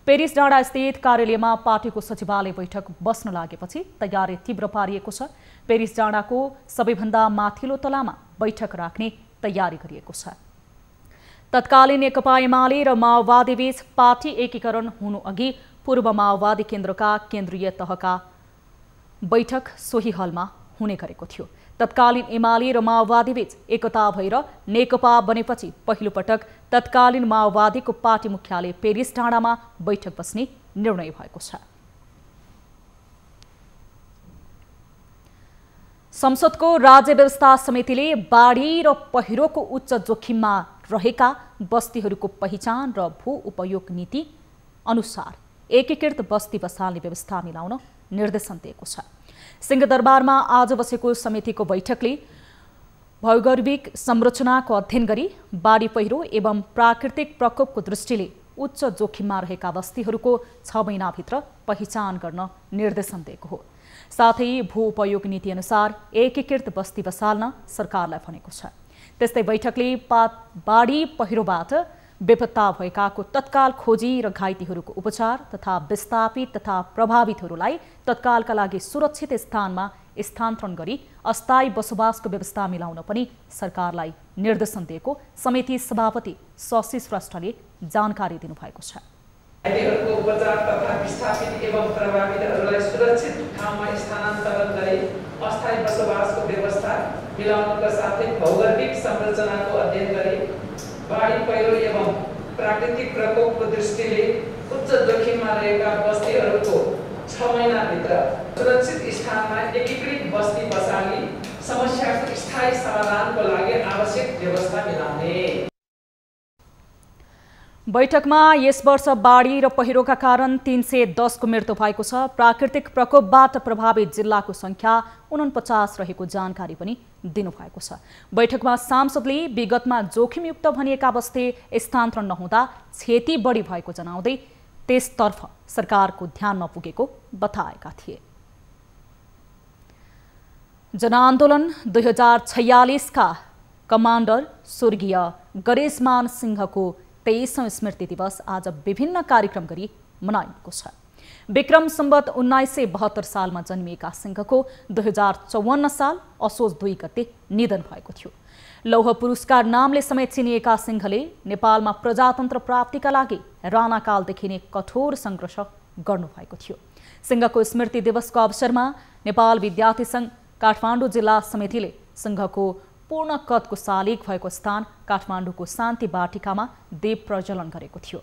पेरिस डाँडा स्थित कार्यालयमा पार्टीको सचिवालय बैठक बस्न लागेपछि तयारी तीव्र पारिएको छ। पेरिस डाँडाको सबैभन्दा माथिल्लो तलामा बैठक राख्ने तयारी गरिएको छ। तत्कालीन नेकपा एमाले र माओवादी बीच पार्टी एकीकरण हुनु अघि पूर्व माओवादी केन्द्रका केन्द्रीय तहका बैठक सोही हलमा हुने गरेको थियो। तत्कालीन एमाले र माओवादी बीच एकता भएर नेकपा बनेपछि पहिलो पटक तत्कालीन माओवादीको पार्टी मुख्यालय पेरिस डाँडामा बैठक बस्ने निर्णय भएको छ। संसदको राज्य व्यवस्था समितिले बाढी र पहिरोको उच्च जोखिममा रहेका बस्तीहरूको पहिचान र भू उपयोग नीति अनुसार एकीकृत बस्ती बसाल्ने व्यवस्था मिलाउन निर्देशन दिएको छ। सिंहदरबारमा आज बसेको समितिको बैठकले भौगोलिक संरचनाको अध्ययन गरी बाढी पहिरो एवं प्राकृतिक प्रकोपको दृष्टिले उच्च जोखिममा रहेका बस्तीहरूको 6 महिनाभित्र पहिचान गर्न निर्देशन दिएको हो। साथै भू उपयोग नीति अनुसार एकीकृत बस्ती बसाल्न सरकारलाई भनेको छ। त्यस्तै बैठकले बाढी पहिरोबाट बेपत्ता भएकाको तत्काल खोजी र घाइतेहरूको उपचार तथा विस्थापित तथा प्रभावितहरूलाई तत्कालका लागि सुरक्षित स्थानमा स्थानान्तरण गरी अस्थायी बसोबासको व्यवस्था मिलाउन पनि सरकारलाई निर्देशन दिएको समिति सभापति शशि श्रेष्ठले जानकारी दिनुभएको छ। घाइतेहरूको उपचार तथा विस्थापित एवं प्रभावितहरूलाई सुरक्षित ठाउँमा स्थानान्तरण गरी अस्थायी बसोबासको व्यवस्था मिलाउनका साथै भौगोलिक संरचनाको अध्ययन गरी बाढी पहिरो एवं प्राकृतिक प्रकोपको दृष्टिले उच्च जोखिममा रहेका बस्तीहरूको 6 महिनाभित्र सुरक्षित स्थानमा एकीकृत बस्ती बसाली समस्याको स्थायी समाधानको लागि आवश्यक व्यवस्था मिलाउने। बैठकमा यस वर्ष बाढी र पहिरोका कारण 310 को मृत्यु भएको छ। प्राकृतिक प्रकोपबाट प्रभावित जिल्लाको संख्या 49 रहेको जानकारी पनि दिनुभएको छ। बैठकमा सांसदले विगतमा जोखिमयुक्त भनिएका बस्ती स्थानान्तरण नहुँदा क्षति बढी भएको जनाउँदै त्यसतर्फ सरकारको ध्यान नपुगेको बताएका थिए। जनआन्दोलन 2046 का कमान्डर स्वर्गीय गणेशमान सिंहको 23औं स्मृति दिवस आज विभिन्न कार्यक्रम गरी मनाइएको छ। विक्रम सम्वत 1972 सालमा जन्मिएका सिंहको 2054 साल असोज 2 गते निधन भएको थियो। लौह पुरस्कार नामले समेत चिनिएका सिंहले नेपालमा प्रजातन्त्र प्राप्तिका लागि राणाकालदेखि नै कठोर सङ्घर्ष गर्नुभएको थियो। सिंहको स्मृति दिवसको अवसरमा नेपाल विद्यार्थी सङ्घ काठमाडौँ जिल्ला समितिले सिंहको पूर्ण कदको शालिग भएको स्थान काठमाडौँको शान्ति बाटिकामा दीप प्रज्वलन गरेको थियो।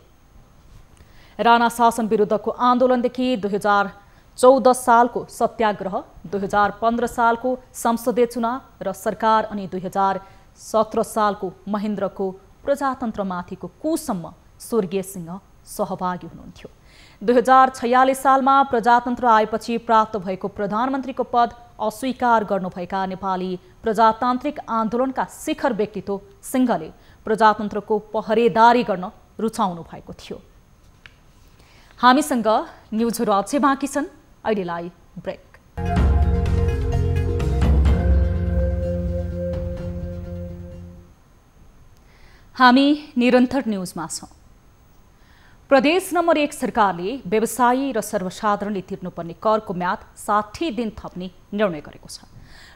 राणा शासन विरुद्धको आन्दोलनदेखि 2014 सालको सत्याग्रह, 2015 सालको संसदीय चुनाव र सरकार अनि 2017 सालको महेन्द्रको प्रजातन्त्रमाथिको कुसम्म स्वर्गीय सिंह सहभागी हुनुहुन्थ्यो। 2046 सालमा प्रजातन्त्र आएपछि प्राप्त भएको प्रधानमन्त्रीको पद अस्वीकार गर्नुभएका नेपाली प्रजातान्त्रिक आन्दोलनका शिखर व्यक्तित्व सिंहले प्रजातन्त्रको पहरेदारी गर्न रुचाउनु भएको थियो। हामीसँग न्युजहरू अझै बाँकी छन्, अहिलेलाई ब्रेक। हामी निरन्तर न्युजमा छौं। प्रदेश नम्बर 1 सरकारले व्यवसायी र सर्वसाधारणले तिर्नुपर्ने करको म्याद 60 दिन थप्ने निर्णय गरेको छ।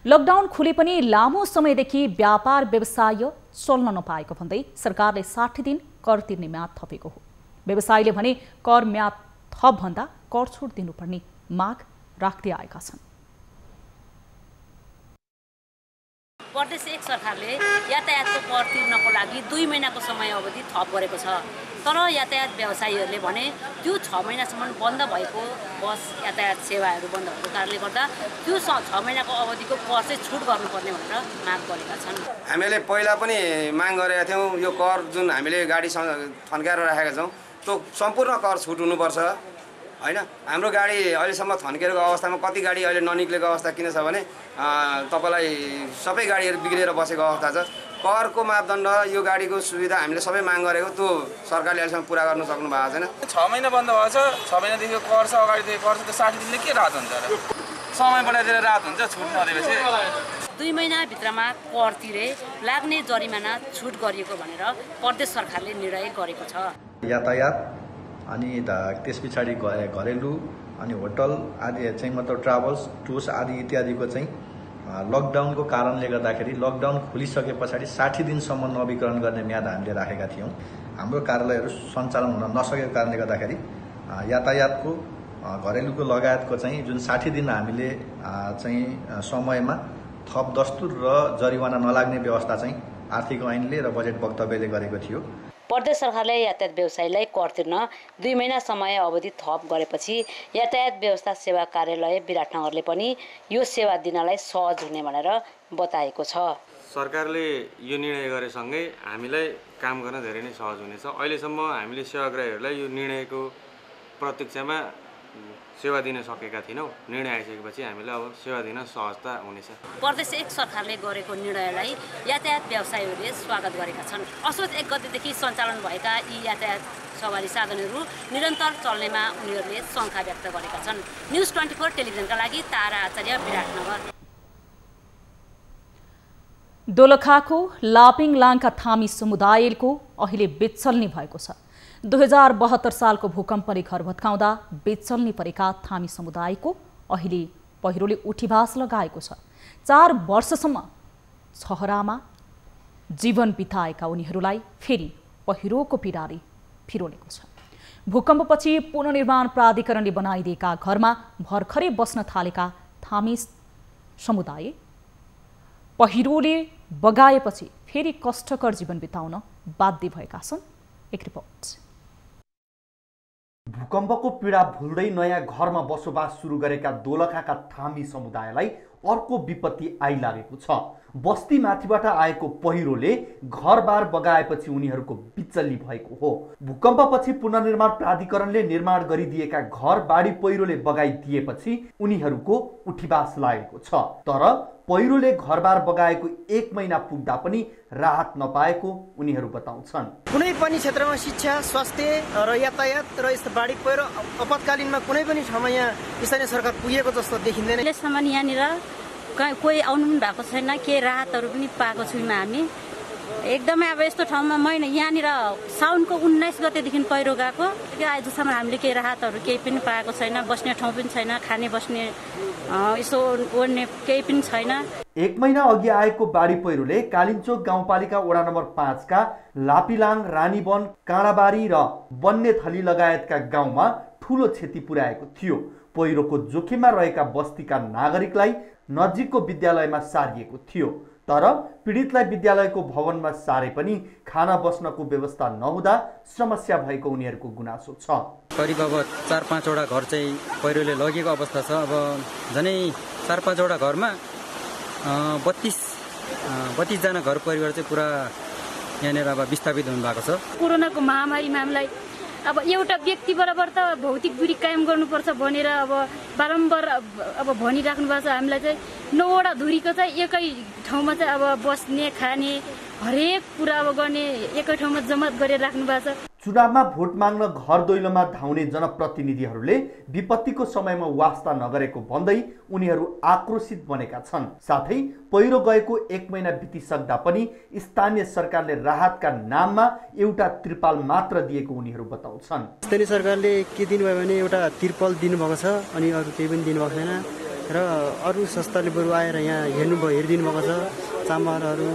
लकडाउन खुले पनि लामो समयदेखि व्यापार व्यवसाय चल्न नपाएको भन्दै सरकारले 60 दिन कर तिर्ने म्याद थपेको हो। व्यवसायीले भने कर म्याद थप भन्दा कर छुट दिनुपर्ने माग राख्दै आएका छन्। प्रदेश 1 सरकारले यातायातको कर तिर्नको लागि 2 महिनाको समय अवधि थप गरेको छ। तर यातायात व्यवसायीहरूले भने त्यो 6 महिनासम्म बन्द भएको बस यातायात सेवाहरू बन्द भएको कारणले गर्दा त्यो 6 महिनाको अवधिको कर चाहिँ छुट गर्नुपर्ने भनेर माग गरेका छन्। हामीले पहिला पनि माग गरेका थियौँ, यो कर जुन हामीले गाडी थन्काएर राखेका छौँ त्यो सम्पूर्ण कर छुट हुनुपर्छ हैन। हाम्रो गाडी अहिलेसम्म थन्केको अवस्थामा कति गाडी अहिले ननिक्लेको अवस्था किन छ भने तपाईलाई सबै गाडीहरू बिग्रेर बसेको अवस्था छ। करको मापदण्ड यो गाडीको सुविधा हामीले सबै माग गरेको त्यो सरकारले अहिलेसम्म पुरा गर्न सक्नु भएको छैन। 6 महिना बन्द भएको छ, 6 महिनादेखि कर छ, अगाडिदेखि कर छ, त्यो 60 दिनले के राहत हुन्छ र? समय बढाइदिएर राहत हुन्छ, छुट नदिएपछि 2 महिनाभित्रमा कर तिरे लाग्ने जरिमाना छुट गरिएको भनेर प्रदेश सरकारले निर्णय गरेको छ। यातायात अनि त्यस पछाडि घरेलु अनि होटल आदि चाहिँ मतलब ट्राभल्स टुर्स आदि इत्यादिको चाहिँ लकडाउनको कारणले गर्दाखेरि लकडाउन खोलिसके पछाडि 60 दिनसम्म नवीकरण गर्ने म्याद हामीले राखेका थियौँ। हाम्रो कार्यालयहरू सञ्चालन हुन नसकेको कारणले गर्दाखेरि यातायातको घरेलुको लगायतको चाहिँ जुन 60 दिन हामीले चाहिँ समयमा थप दस्तुर र जरिवाना नलाग्ने व्यवस्था चाहिँ आर्थिक ऐनले र बजेट वक्तव्यले गरेको थियो। प्रदेश सरकारले यातायात व्यवसायीलाई कर तिर्न 2 महिना समय अवधि थप गरेपछि यातायात व्यवस्था सेवा कार्यालय विराटनगरले पनि यो सेवा दिनलाई सहज हुने भनेर बताएको छ। सरकारले यो निर्णय गरेसँगै हामीलाई काम गर्न धेरै नै सहज हुनेछ। अहिलेसम्म हामीले सेवाग्राहीहरूलाई यो निर्णयको प्रत्यक्षमा सेवा दिन सकेका थिएनौँ। निर्णय आइसकेपछि हामीलाई अब सेवा दिन सहजता हुनेछ। प्रदेश 1 सरकारले गरेको निर्णयलाई यातायात व्यवसायीहरूले स्वागत गरेका छन्। असोज 1 गतेदेखि सञ्चालन भएका यी यातायात सवारी साधनहरू निरन्तर चल्नेमा उनीहरूले शङ्का व्यक्त गरेका छन्। न्युज 24 टेलिभिजनका लागि तारा आचार्य, विराटनगर। दोलखाको लापिङलाङका थामी समुदायको अहिले बेचल्नी भएको छ। 2072 सालको भूकम्पले घर भत्काउँदा बेचल्नी परेका थामी समुदायको अहिले पहिरोले उठीभास लगाएको छ। 4 वर्षसम्म छहरामा जीवन बिताएका उनीहरूलाई फेरि पहिरोको पीडाले फिरोलेको छ। भूकम्पपछि पुनर्निर्माण प्राधिकरणले बनाइदिएका घरमा भर्खरै बस्न थालेका थामी समुदाय पहिरोले बगाएपछि फेरि कष्टकर जीवन बिताउन बाध्य भएका छन्। एक रिपोर्ट। भूकम्पको पीडा भुल्दै नयाँ घरमा बसोबास सुरु गरेका दोलखाका थामी समुदायलाई अर्को विपत्ति आइलागेको छ। बस्ती माथिबाट आएको पहिरोले घरबार बगाएपछि उनीहरूको बिचल्ली भएको हो। भूकम्पपछि पुनर्निर्माण प्राधिकरणले निर्माण गरिदिएका घर बाढी पहिरोले बगाइदिएपछि उनीहरूको उठीबास लागेको छ। तर पहिरोले घरबार बगाएको 1 महिना पुग्दा पनि राहत नपाएको उनीहरू बताउँछन्। कुनै पनि क्षेत्रमा शिक्षा, स्वास्थ्य र यातायात र यस्तो बाढी पहिरो आपतकालीनमा कुनै पनि ठाउँमा यहाँ स्थानीय सरकार पुगेको जस्तो देखिँदैन। अहिलेसम्म यहाँनिर कोही आउनु पनि भएको छैन, केही राहतहरू पनि पाएको छैनौँ हामी। एकदमै अब यस्तो ठाउँमा महिना यहाँनिर साउनको 19 गतेदेखि पहिरो गएको, आजसम्म हामीले केही राहतहरू केही पनि पाएको छैन। बस्ने ठाउँ पनि छैन, खाने बस्ने यसो ओर्ने केही पनि छैन। 1 महिना अघि आएको बाढी पहिरोले कालिन्चोक गाउँपालिका वडा नम्बर 5 का लापिलाङ, रानीवन, काँडाबारी र बन्नेथली लगायतका गाउँमा ठूलो क्षति पुर्याएको थियो। पहिरोको जोखिममा रहेका बस्तीका नागरिकलाई नजिकको विद्यालयमा सारिएको थियो। तर पीडितलाई विद्यालयको भवनमा सारे पनि खाना बस्नको व्यवस्था नहुँदा समस्या भएको उनीहरूको गुनासो छ। करिब अब 4-5 वटा घर चाहिँ पहिरोले लगेको अवस्था छ। अब झनै 4-5 वटा घरमा 32 जना घर परिवार चाहिँ पुरा यहाँनिर अब विस्थापित हुनु भएको छ। कोरोनाको महामारीमा हामीलाई अब एउटा व्यक्ति बराबर त भौतिक दूरी कायम गर्नुपर्छ भनेर अब बारम्बार अब भनिराख्नु भएको छ। हामीलाई चाहिँ 9 वटा दूरीको चाहिँ एकै ठाउँमा चाहिँ अब बस्ने, खाने हरेक कुरा अब गर्ने एकै ठाउँमा जम्मा गरेर राख्नु भएको छ। चुनावमा भोट माग्न घर दैलोमा धाउने जनप्रतिनिधिहरूले विपत्तिको समयमा वास्ता नगरेको भन्दै उनीहरू आक्रोशित बनेका छन्। साथै पहिरो गएको 1 महिना बितिसक्दा पनि स्थानीय सरकारले राहतका नाममा एउटा त्रिपाल मात्र दिएको उनीहरू बताउँछन्। स्थानीय सरकारले के दिनुभयो भने एउटा त्रिपाल दिनुभएको छ, अनि अरू केही पनि दिनुभएको छैन। र अरू संस्थाले बरु आएर यहाँ हेरिदिनु भएको छ। चामलहरू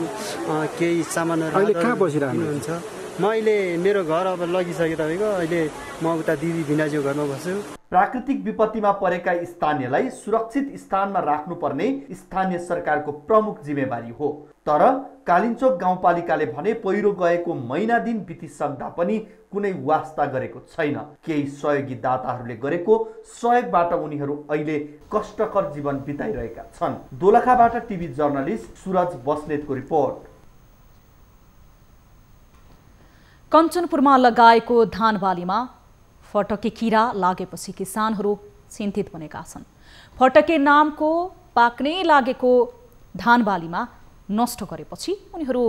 केही सामानहरू कहाँ बसिरहनुहुन्छ? म अहिले मेरो घर अब लगिसके तपाईँको, अहिले म उता दिदी भिनाज्यू घरमा बस्छु। प्राकृतिक विपत्तिमा परेका स्थानीयलाई सुरक्षित स्थानमा राख्नुपर्ने स्थानीय सरकारको प्रमुख जिम्मेवारी हो। तर कालिन्चोक गाउँपालिकाले भने पहिरो गएको महिना दिन बितिसक्दा पनि कुनै वास्ता गरेको छैन। केही सहयोगी दाताहरूले गरेको सहयोगबाट उनीहरू अहिले कष्टकर जीवन बिताइरहेका छन्। दोलखाबाट टिभी जर्नलिस्ट सुरज बस्नेतको रिपोर्ट। कञ्चनपुरमा लगाएको धानबालीमा फटके किरा लागेपछि किसानहरू चिन्तित बनेका छन्। फटके नामको पाक्नै लागेको धानबालीमा नष्ट गरेपछि उनीहरू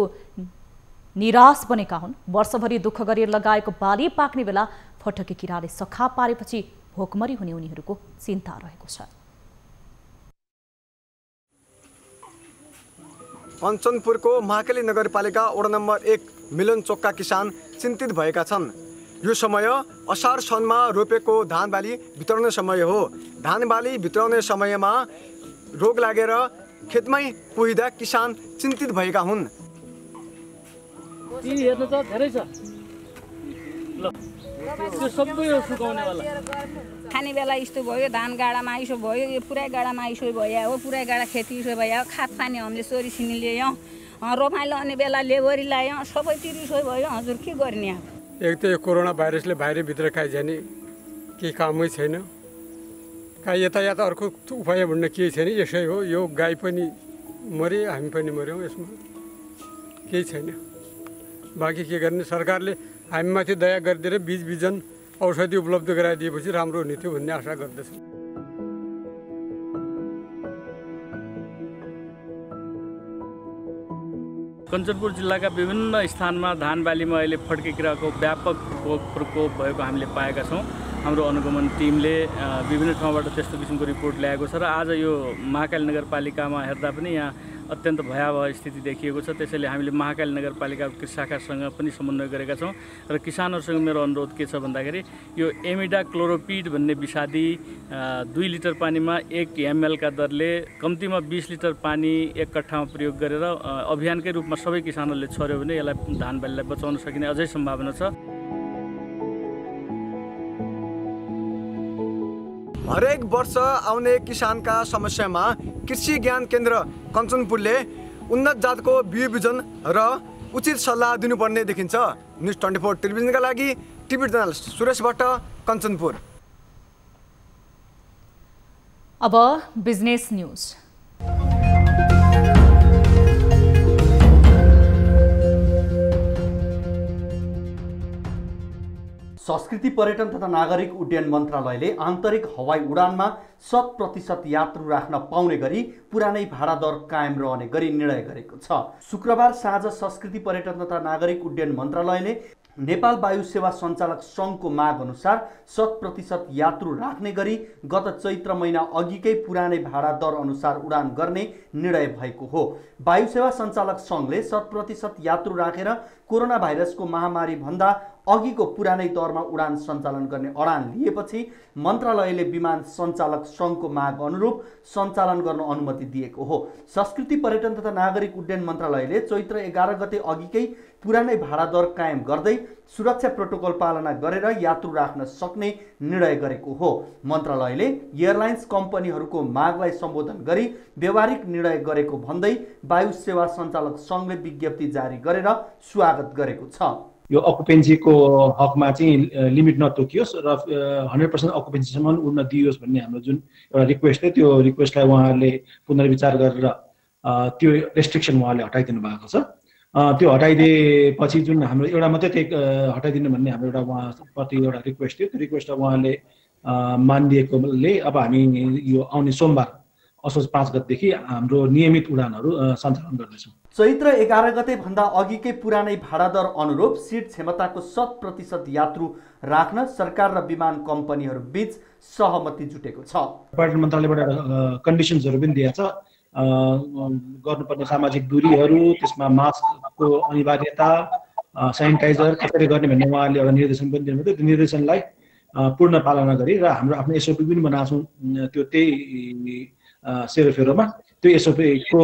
निराश बनेका हुन्। वर्षभरि दुःख गरेर लगाएको बाली पाक्ने बेला फटके किराले सखा पारेपछि भोकमरी हुने उनीहरूको चिन्ता रहेको छ। कञ्चनपुरको महाकाली नगरपालिका वडा नम्बर 1 मिलन चोकका किसान चिन्तित भएका छन्। यो समय असार सनमा रोपेको धानबाली भित्राउने समय हो। धानबाली भित्राउने समयमा रोग लागेर खेतमै पुग्दा किसान चिन्तित भएका हुन्। हेर्नु त धेरै छ ल त्यो सबै सुकाउने वाला खाने बेला यस्तो भयो, धान गाडामा आइसो भयो, यो पुरै गाडामा आइसो भयो हो, पुरै गाडा खेती इसो भयो, खाद पानी हामीले चोरी सिनी ल्यायौँ, रोपाइ लाउने बेला लेबरी ल्यायौँ, सबैतिर इसो भयो। हजुर के गर्ने? एक त यो कोरोना भाइरसले बाहिरभित्र खाइ जाने केही कामै छैन, कहाँ यता अर्को उपाय भन्ने केही छैन। यसै हो, यो गाई पनि मरे, हामी पनि मऱ्यौँ, यसमा केही छैन। बाँकी के गर्ने? सरकारले हामीमाथि दया गरिदिएर बिजन औषधि उपलब्ध गराइदिएपछि राम्रो हुने थियो भन्ने आशा गर्दछु। कञ्चनपुर जिल्लाका विभिन्न स्थानमा धान बालीमा अहिले फड्के किराको व्यापक प्रकोप भएको हामीले पाएका छौँ। हाम्रो अनुगमन टिमले विभिन्न ठाउँबाट त्यस्तो किसिमको रिपोर्ट ल्याएको छ र आज यो महाकाली नगरपालिकामा हेर्दा पनि यहाँ अत्यन्त भयावह स्थिति देखिएको छ। त्यसैले हामीले महाकाली नगरपालिकाको कृषि शाखासँग पनि समन्वय गरेका छौँ र किसानहरूसँग मेरो अनुरोध के छ भन्दाखेरि यो इमिडाक्लोरोपिड भन्ने विषादी 2 लिटर पानीमा 1 ml का दरले कम्तीमा 20 लिटर पानी एक कट्ठामा प्रयोग गरेर अभियानकै रूपमा सबै किसानहरूले छर्यो भने यसलाई धान बालीलाई बचाउन सकिने अझै सम्भावना छ। हरेक वर्ष आउने किसानका समस्यामा कृषि ज्ञान केन्द्र कञ्चनपुरले उन्नत जातको बिउ बिजन र उचित सल्लाह दिनुपर्ने देखिन्छ। न्युज 24 टेलिभिजनका लागि टिभी जर्नलिस्ट सुरेश भट्ट, कञ्चनपुर। अब बिजनेस न्यूज। संस्कृति पर्यटन तथा नागरिक उड्डयन मन्त्रालयले आन्तरिक हवाई उडानमा 100% यात्रु राख्न पाउने गरी पुरानै भाडा दर कायम रहने गरी निर्णय गरेको छ। शुक्रबार साँझ संस्कृति पर्यटन तथा नागरिक उड्डयन मन्त्रालयले नेपाल वायु सेवा सञ्चालक सङ्घको माग अनुसार 100% यात्रु राख्ने गरी गत चैत्र महिना अघिकै पुरानै भाडा दर अनुसार उडान गर्ने निर्णय भएको हो। वायु सेवा सञ्चालक सङ्घले 100% यात्रु राखेर कोरोना भाइरसको महामारी भन्दा अघिको पुरानै दरमा उडान सञ्चालन गर्ने अडान लिएपछि मन्त्रालयले विमान सञ्चालक सङ्घको माग अनुरूप सञ्चालन गर्न अनुमति दिएको हो। संस्कृति पर्यटन तथा नागरिक उड्डयन मन्त्रालयले चैत्र 11 गते अघिकै पुरानै भाडा दर कायम गर्दै सुरक्षा प्रोटोकल पालना गरेर यात्रु राख्न सक्ने निर्णय गरेको हो। मन्त्रालयले एयरलाइन्स कम्पनीहरूको मागलाई सम्बोधन गरी व्यावहारिक निर्णय गरेको भन्दै वायु सेवा सञ्चालक सङ्घले विज्ञप्ति जारी गरेर स्वागत गरेको छ। यो अकुपेन्सीको हकमा चाहिँ लिमिट नतोकियोस् र 100% अकुपेन्सीसम्म उड्न दियोस् भन्ने हाम्रो जुन एउटा रिक्वेस्ट थियो, त्यो रिक्वेस्टलाई उहाँहरूले पुनर्विचार गरेर त्यो रेस्ट्रिक्सन उहाँले हटाइदिनु भएको छ। त्यो हटाइदिएपछि जुन हाम्रो एउटा मात्रै त्यो हटाइदिनु भन्ने हाम्रो एउटा उहाँप्रति एउटा रिक्वेस्ट थियो, त्यो रिक्वेस्ट उहाँले मानिदिएकोले अब हामी यो आउने सोमबार असोज 5 गतेदेखि हाम्रो नियमित उडानहरू सञ्चालन गर्दैछौँ। चैत्र 11 गते भन्दा अघिकै पुरानै भाडा दर अनुरूप सिट क्षमताको 100% यात्रु राख्न सरकार र विमान कम्पनीहरू बीच सहमति जुटेको छ। पर्यटन मन्त्रालयबाट कन्डिसन्सहरू पनि दिएको छ, गर्नुपर्ने सामाजिक दूरीहरू, त्यसमा मास्कको अनिवार्यता, सेनिटाइजर कसरी गर्ने भन्ने उहाँले एउटा निर्देशन पनि दिनुभयो। त्यो निर्देशनलाई पूर्ण पालना गरी र हाम्रो आफ्नो एसओपी पनि बनाएको छौँ, त्यो त्यही सेरोफेरोमा त्यो एसओपीको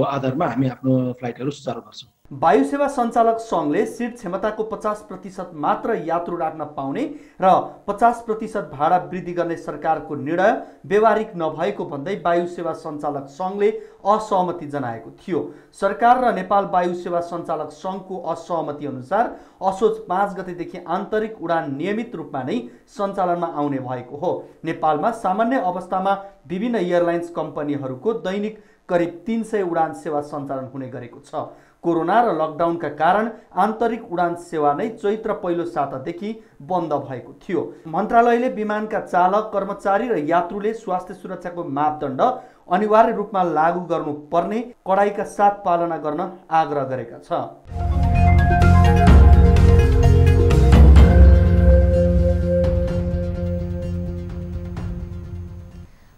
आधारमा हामी आफ्नो फ्लाइटहरू सुचारू गर्छौँ। वायु सेवा सञ्चालक सङ्घले सिट क्षमताको 50% मात्र यात्रु राख्न पाउने र 50% भाडा वृद्धि गर्ने सरकारको निर्णय व्यवहारिक नभएको भन्दै वायु सेवा सञ्चालक सङ्घले असहमति जनाएको थियो। सरकार र नेपाल वायु सेवा सञ्चालक सङ्घको असहमति अनुसार असोज 5 गतेदेखि आन्तरिक उडान नियमित रूपमा नै सञ्चालनमा आउने भएको हो। नेपालमा सामान्य अवस्थामा विभिन्न एयरलाइन्स कम्पनीहरूको दैनिक करिब 300 उडान सेवा सञ्चालन हुने गरेको छ। कोरोना र लकडाउनका कारण आन्तरिक उडान सेवा नै चैत्र पहिलो सातादेखि बन्द भएको थियो। मन्त्रालयले विमानका चालक, कर्मचारी र यात्रुले स्वास्थ्य सुरक्षाको मापदण्ड अनिवार्य रूपमा लागू गर्नुपर्ने कडाइका साथ पालना गर्न आग्रह गरेका छ।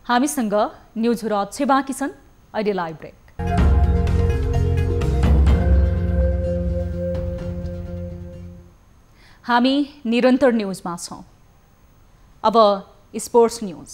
हामीसँग न्युजहरू अझै बाँकी छन्, अहिले लाइभ ब्रेक। हामी निरन्तर न्युजमा छौँ। अब स्पोर्ट्स न्युज।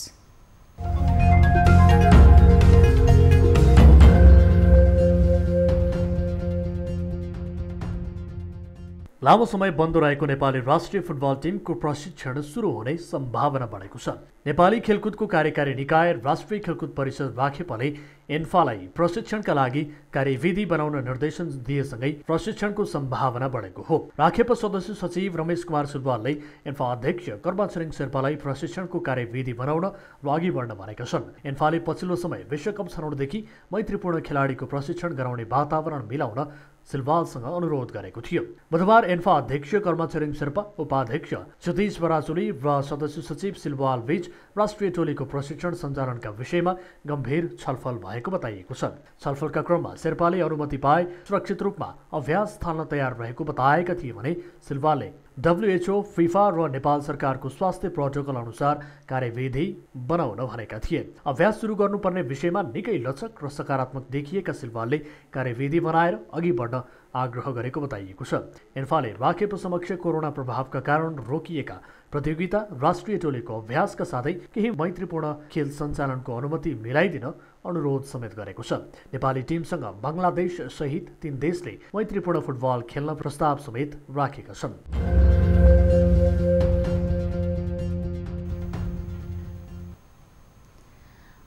लामो समय बन्द रहेको नेपाली राष्ट्रिय फुटबल टिमको प्रशिक्षण सुरु हुने सम्भावना बढेको छ। नेपाली खेलकुदको कार्यकारी निकाय राष्ट्रिय खेलकुद परिषद राखेपाले एन्फालाई प्रशिक्षणका लागि कार्यविधि बनाउन निर्देशन दिएसँगै प्रशिक्षणको सम्भावना बढेको हो। राखेपा सदस्य सचिव रमेश कुमार सुब्बालले एन्फा अध्यक्ष कर्मा छिरिङ शेर्पालाई प्रशिक्षणको कार्यविधि बनाउन र अघि बढ्न भनेका छन्। एन्फाले पछिल्लो समय विश्वकप छनौटदेखि मैत्रीपूर्ण खेलाडीको प्रशिक्षण गराउने वातावरण मिलाउन सिलवालसँग अनुरोध गरेको थियो। बुधबार एन्फा अध्यक्ष कर्मचरिङ शेर्पा, उपाध्यक्ष सतीश बराचुली र सदस्य सचिव सिलवाल बीच राष्ट्रिय टोलीको प्रशिक्षण सञ्चालनका विषयमा गम्भीर छलफल भएको बताइएको छ। छलफलका क्रममा शेर्पाले अनुमति पाए सुरक्षित रूपमा अभ्यास थाल्न तयार रहेको बताएका थिए भने सिलवालले WHO, फिफा र नेपाल सरकारको स्वास्थ्य प्रोटोकल अनुसार कार्यविधि बनाउन भनेका थिए। अभ्यास सुरु गर्नुपर्ने विषयमा निकै लचक र सकारात्मक देखिएका सिलवालले कार्यविधि बनाएर अघि बढ्न आग्रह गरेको बताइएको छ। एन्फाले राखेप समक्ष कोरोना प्रभावका कारण रोकिएका प्रतियोगिता, राष्ट्रिय टोलीको अभ्यासका साथै केही मैत्रीपूर्ण खेल सञ्चालनको अनुमति मिलाइदिन अनुरोध समेत गरेको छ। नेपाली टिमसँग बङ्गलादेश सहित 3 देशले मैत्रीपूर्ण फुटबल खेल्न प्रस्ताव समेत राखेका छन्।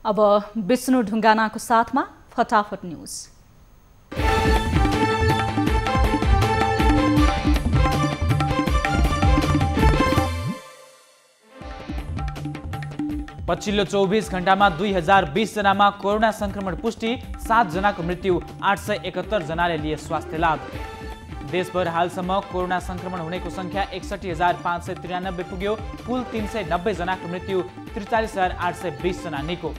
अब विष्णु ढुङ्गानाको साथमा फटाफट न्यूज। पछिल्लो 24 घण्टामा 2020 जनामा कोरोना संक्रमण पुष्टि, 7 जनाको मृत्यु, 871 जनाले लिए स्वास्थ्य लाभ। देशभर हालसम्म कोरोना संक्रमण हुनेको संख्या 61,593 पुग्यो। कुल 390 जनाको मृत्यु, 43,820 जना निको।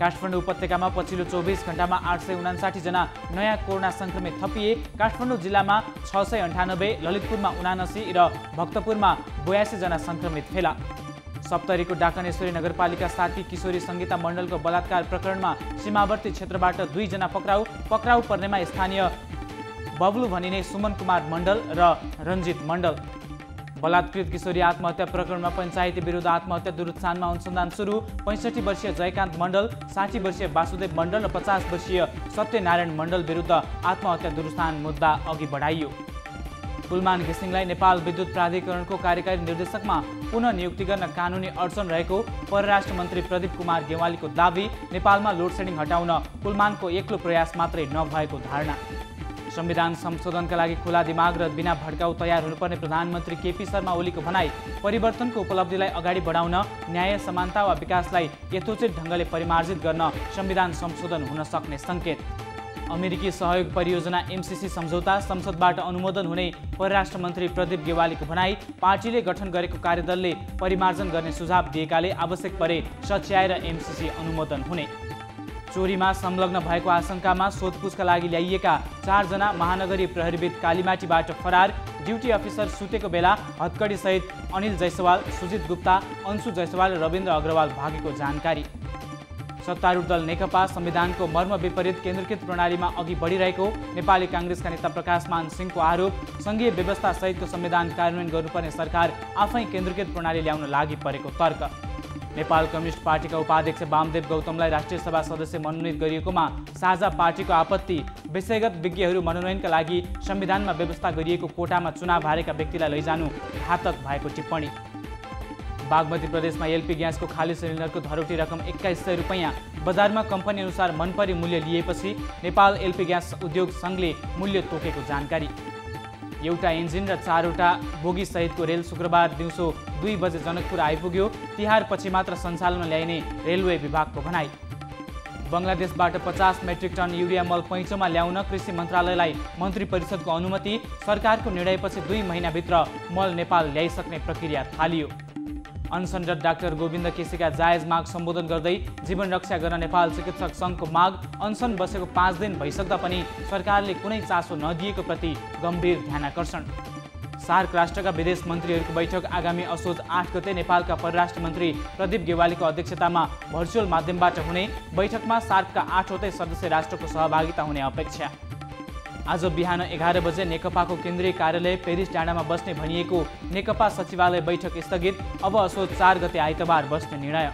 काठमाडौँ उपत्यकामा पछिल्लो 24 घण्टामा 859 जना नयाँ कोरोना संक्रमित थपिए। काठमाडौँ जिल्लामा 698, ललितपुरमा 79 र भक्तपुरमा 82 जना संक्रमित फेला। सप्तरीको डाकनेश्वरी नगरपालिका 7 किशोरी संगीता मण्डलको बलात्कार प्रकरणमा सीमावर्ती क्षेत्रबाट 2 जना पक्राउ पर्नेमा स्थानीय बब्लु भनिने सुमन कुमार मण्डल र रञ्जित मण्डल। बलात्कृत किशोरी आत्महत्या प्रकरणमा पञ्चायती विरुद्ध आत्महत्या दुरुत्सानमा अनुसन्धान सुरु। 65 वर्षीय जयकान्त मण्डल, 60 वर्षीय वासुदेव मण्डल र 50 वर्षीय सत्यनारायण मण्डल विरुद्ध आत्महत्या दुरुत्सान मुद्दा अघि बढाइयो। कुलमान घिसिङलाई नेपाल विद्युत प्राधिकरणको कार्यकारी निर्देशकमा पुनः नियुक्ति गर्न कानुनी अडचन रहेको परराष्ट्र मन्त्री प्रदीप कुमार गेवालीको दावी। नेपालमा लोडसेडिङ हटाउन कुलमानको एक्लो प्रयास मात्रै नभएको धारणा। संविधान संशोधनका लागि खुला दिमाग र बिना भड्काउ तयार हुनुपर्ने प्रधानमन्त्री केपी शर्मा ओलीको भनाई। परिवर्तनको उपलब्धिलाई अगाडि बढाउन, न्याय, समानता वा विकासलाई यथोचित ढङ्गले परिमार्जित गर्न संविधान संशोधन हुन सक्ने सङ्केत। अमेरिकी सहयोग परियोजना MCC सम्झौता संसदबाट अनुमोदन हुने परराष्ट्र मन्त्री प्रदीप गेवालीको भनाई। पार्टीले गठन गरेको कार्यदलले परिमार्जन गर्ने सुझाव दिएकाले आवश्यक परे सच्याएर MCC अनुमोदन हुने। चोरीमा संलग्न भएको आशंकामा सोधपुछका लागि ल्याइएका 4 जना महानगरी प्रहरीविद कालीमाटीबाट फरार। ड्युटी अफिसर सुतेको बेला हत्कडी सहित अनिल जयसवाल, सुजित गुप्ता, अंशु जयसवाल र रविन्द्र अग्रवाल भागेको जानकारी। सत्तारूढ दल नेकपा संविधानको मर्म विपरीत केन्द्रीकृत प्रणालीमा अघि बढिरहेको नेपाली कांग्रेसका नेता प्रकाशमान सिंहको आरोप। संघीय व्यवस्था सहितको संविधान कार्यान्वयन गर्नुपर्ने सरकार आफै केन्द्रीकृत प्रणाली ल्याउन लागि परेको तर्क। नेपाल कम्युनिस्ट पार्टीका उपाध्यक्ष वामदेव गौतमलाई राष्ट्रिय सभा सदस्य मनोनित गरिएकोमा साझा पार्टीको आपत्ति। विषयगत विज्ञहरू मनोनयनका लागि संविधानमा व्यवस्था गरिएको कोटामा चुनाव हारेका व्यक्तिलाई लैजानु घातक भएको टिप्पणी। बागमती प्रदेशमा एलपी ग्यासको खाली सिलिन्डरको धरोटी रकम 2100 रुपैयाँ। बजारमा कम्पनी अनुसार मनपरी मूल्य लिएपछि नेपाल एलपी ग्यास उद्योग संघले मूल्य तोकेको जानकारी। एउटा इन्जिन र 4वटा बोगी सहितको रेल शुक्रबार दिउँसो 2 बजे जनकपुर आइपुग्यो। तिहारपछि मात्र सञ्चालनमा ल्याइने रेलवे विभागको भनाई। बङ्गलादेशबाट 50 मेट्रिक टन युरिया मल पैँचोमा ल्याउन कृषि मन्त्रालयलाई मन्त्री परिषदको अनुमति। सरकारको निर्णयपछि 2 महिनाभित्र मल नेपाल ल्याइसक्ने प्रक्रिया थालियो। अनसनरत डाक्टर गोविन्द केसीका जायज माग सम्बोधन गर्दै जीवन रक्षा गर्न नेपाल चिकित्सक सङ्घको माग। अनसन बसेको 5 दिन भइसक्दा पनि सरकारले कुनै चासो नदिएको प्रति गम्भीर ध्यानाकर्षण। सार्क राष्ट्रका विदेश मन्त्रीहरूको बैठक आगामी असोज 8 गते नेपालका परराष्ट्र मन्त्री प्रदीप गेवालीको अध्यक्षतामा भर्चुअल माध्यमबाट हुने। बैठकमा सार्कका 8वटै सदस्य राष्ट्रको सहभागिता हुने अपेक्षा। आज बिहान 11 बजे नेकपाको केन्द्रीय कार्यालय पेरिस डाँडामा बस्ने भनिएको नेकपा सचिवालय बैठक स्थगित। अब असोज 4 गते आइतबार बस्ने निर्णय।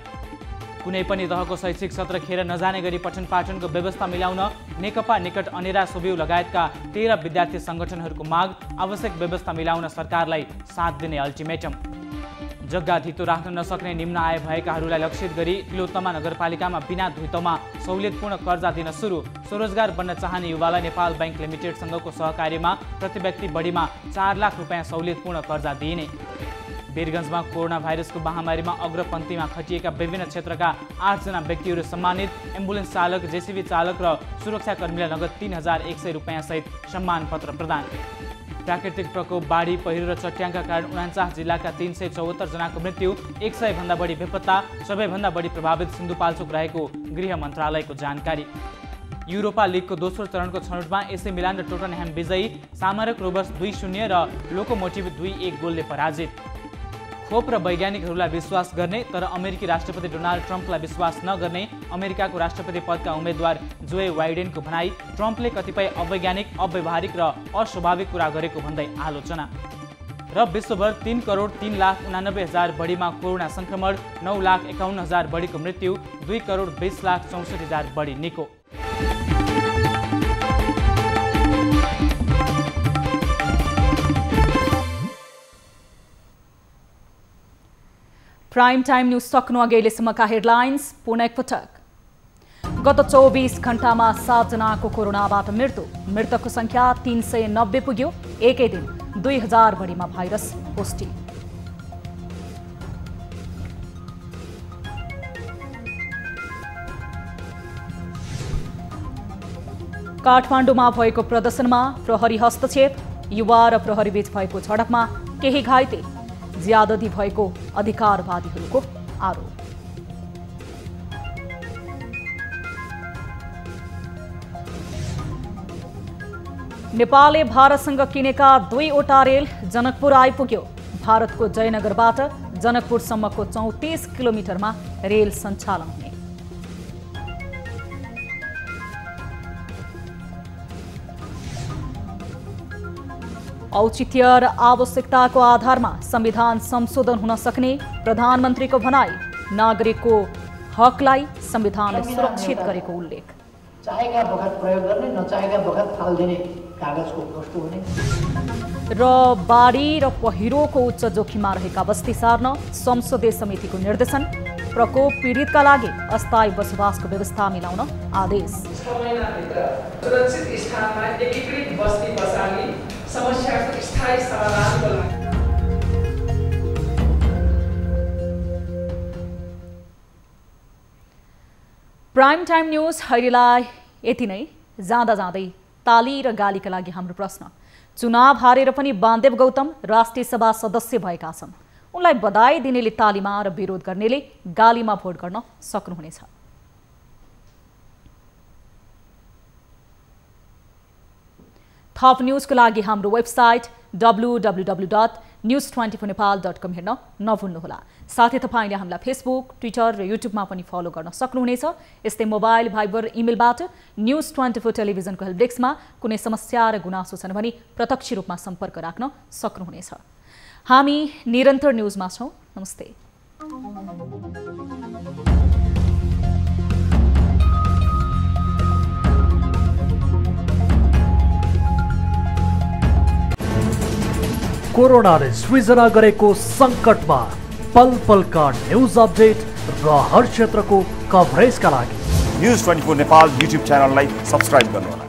कुनै पनि तहको शैक्षिक सत्र खेर नजाने गरी पठन पाठनको व्यवस्था मिलाउन नेकपा निकट अनेरा सोब्यू लगायतका 13 विद्यार्थी सङ्गठनहरूको माग। आवश्यक व्यवस्था मिलाउन सरकारलाई 7 दिने अल्टिमेटम। जग्गा धितो राख्न नसक्ने निम्न आय भएकाहरूलाई लक्षित गरी तिलोत्तमा नगरपालिकामा बिना धितोमा सहुलियतपूर्ण कर्जा दिन सुरु। स्वरोजगार बन्न चाहने युवालाई नेपाल बैंक लिमिटेडसँगको सहकार्यमा प्रति व्यक्ति बढीमा 4 लाख रुपैयाँ सहुलियतपूर्ण कर्जा दिइने। वीरगञ्जमा कोरोना भाइरसको महामारीमा अग्रपन्थीमा खटिएका विभिन्न क्षेत्रका 8 जना व्यक्तिहरू सम्मानित। एम्बुलेन्स चालक, जेसीबी चालक र सुरक्षाकर्मीलाई नगद 3100 रुपैयाँ सहित सम्मान पत्र प्रदान। प्राकृतिक प्रकोप, बाढी, पहिरो र चट्याङका कारण 49 जिल्लाका 374 जनाको मृत्यु, 100 भन्दा बढी बेपत्ता, सबैभन्दा बढी प्रभावित सिन्धुपाल्चोक रहेको गृह मन्त्रालयको जानकारी। युरोपा लिगको दोस्रो चरणको छनौटमा एसी मिलान र टोटनह्याम विजयी, सामरक रोबर्स 2-0 र लोकोमोटिभ 2-1 गोलले पराजित। खोप र वैज्ञानिकहरूलाई विश्वास गर्ने तर अमेरिकी राष्ट्रपति डोनाल्ड ट्रम्पलाई विश्वास नगर्ने अमेरिकाको राष्ट्रपति पदका उम्मेद्वार जोe बाइडेनको भनाई। ट्रम्पले कतिपय अवैज्ञानिक, अव्यवहारिक र अस्वाभाविक कुरा गरेको भन्दै आलोचना। र विश्वभर 3,03,89,000 बढीमा कोरोना संक्रमण, 9,51,000 बढीको मृत्यु, 2,20,64,000 बढी निको। प्राइम टाइम न्यूज सक्नु अघि अहिलेसम्मका हेडलाइन्स पुनः एकपटक। गत 24 घण्टामा 7 जनाको कोरोनाबाट मृत्यु, मृतकको संख्या 390 पुग्यो। एकै दिन 2000 बढीमा भाइरस पुष्टि। काठमाडौँमा भएको प्रदर्शनमा प्रहरी हस्तक्षेप, युवा र प्रहरीबीच भएको झडपमा केही घाइते, ज्यादती भएको अधिकारवादीहरूको आरोप। नेपालले भारतसँग किनेका 2वटा रेल जनकपुर आइपुग्यो। भारतको जयनगरबाट जनकपुरसम्मको 34 किलोमिटरमा रेल सञ्चालन हुने। औचित्य र आवश्यकताको आधारमा संविधान संशोधन हुन सक्ने प्रधानमन्त्रीको भनाई। नागरिकको हकलाई संविधानले सुरक्षित गरेको उल्लेख। चाहेका बखत प्रयोग गर्ने, नचाहेका बखत फाल्दिने कागजको वस्तु हुने। र बाढी र पहिरोको उच्च जोखिममा रहेका बस्ती सार्न संसदीय समितिको निर्देशन। प्रकोप पीडितका लागि अस्थायी बसोबासको व्यवस्था मिलाउन आदेश। 6 महिनाभित्र सुरक्षित स्थानमा एकीकृत बस्ती बसाली समस्याको स्थायी समाधानको लागि। प्राइम टाइम न्यूज अहिलेलाई यति नै। जाँदा जाँदै ताली र गालीका लागि हाम्रो प्रश्न। चुनाव हारेर पनि वामदेव गौतम राष्ट्रिय सभा सदस्य भएका छन्। उनलाई बधाई दिनेले तालीमा र विरोध गर्नेले गालीमा भोट गर्न सक्नुहुनेछ। थप न्यूजको लागि हाम्रो वेबसाइट www.news24nepal.com हेर्न नभुल्नुहोला। साथै तपाईले हामीलाई फेसबुक, ट्विटर र युट्युबमा पनि फलो गर्न सक्नुहुनेछ। यस्तै मोबाइल, भाइबर, इमेलबाट न्यूज 24 टेलिभिजनको हेल्प डेस्कमा कुनै समस्या र गुनासो छन् भने प्रत्यक्ष रूपमा सम्पर्क राख्न सक्नुहुनेछ। हामी निरन्तर न्यूजमा छौं। नमस्ते। कोरोनाले सृजना गरेको संकटमा पल पलका न्यूज अपडेट र हर क्षेत्रको कभरेजका लागि न्यूज 24 नेपाल युट्युब च्यानललाई सब्स्क्राइब गर्नुहोला।